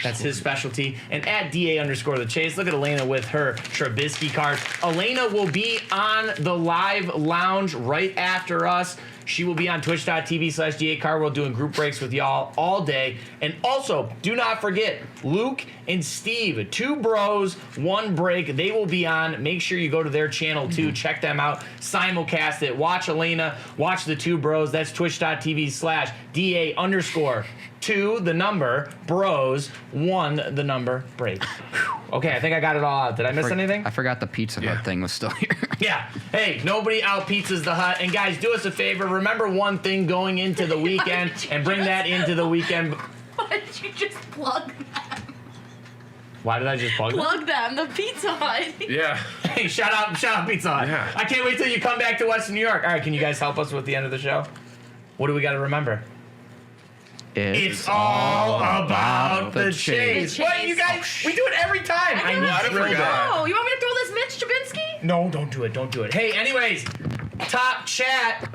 That's his specialty. And at DA_The Chase. Look at Elena with her Trubisky cards. Elena will be on the live lounge right after us. She will be on twitch.tv/DA Card World doing group breaks with y'all all day. And also, do not forget, Luke and Steve, 2 bros, 1 break. They will be on. Make sure you go to their channel too. Check them out. Simulcast it. Watch Elena. Watch the 2 bros. That's twitch.tv/DA_2, the number, bros, 1, the number, break. Okay, I think I got it all out. Did I miss anything? I forgot the Pizza Hut thing was still here. Yeah. Hey, nobody out pizzas the hut. And guys, do us a favor. Remember one thing going into the weekend and bring that into the weekend. Why did you just plug them? Why did I just plug them? Plug them, the Pizza Hut. Yeah. Hey, shout out Pizza Hut. Yeah. I can't wait till you come back to Western New York. All right, can you guys help us with the end of the show? What do we got to remember? It's all about the chase. The chase. What, you guys? We do it every time. I know. I thrilled forgot. Oh, you want me to throw this Mitch Trubisky? No, don't do it. Don't do it. Hey, anyways, top chat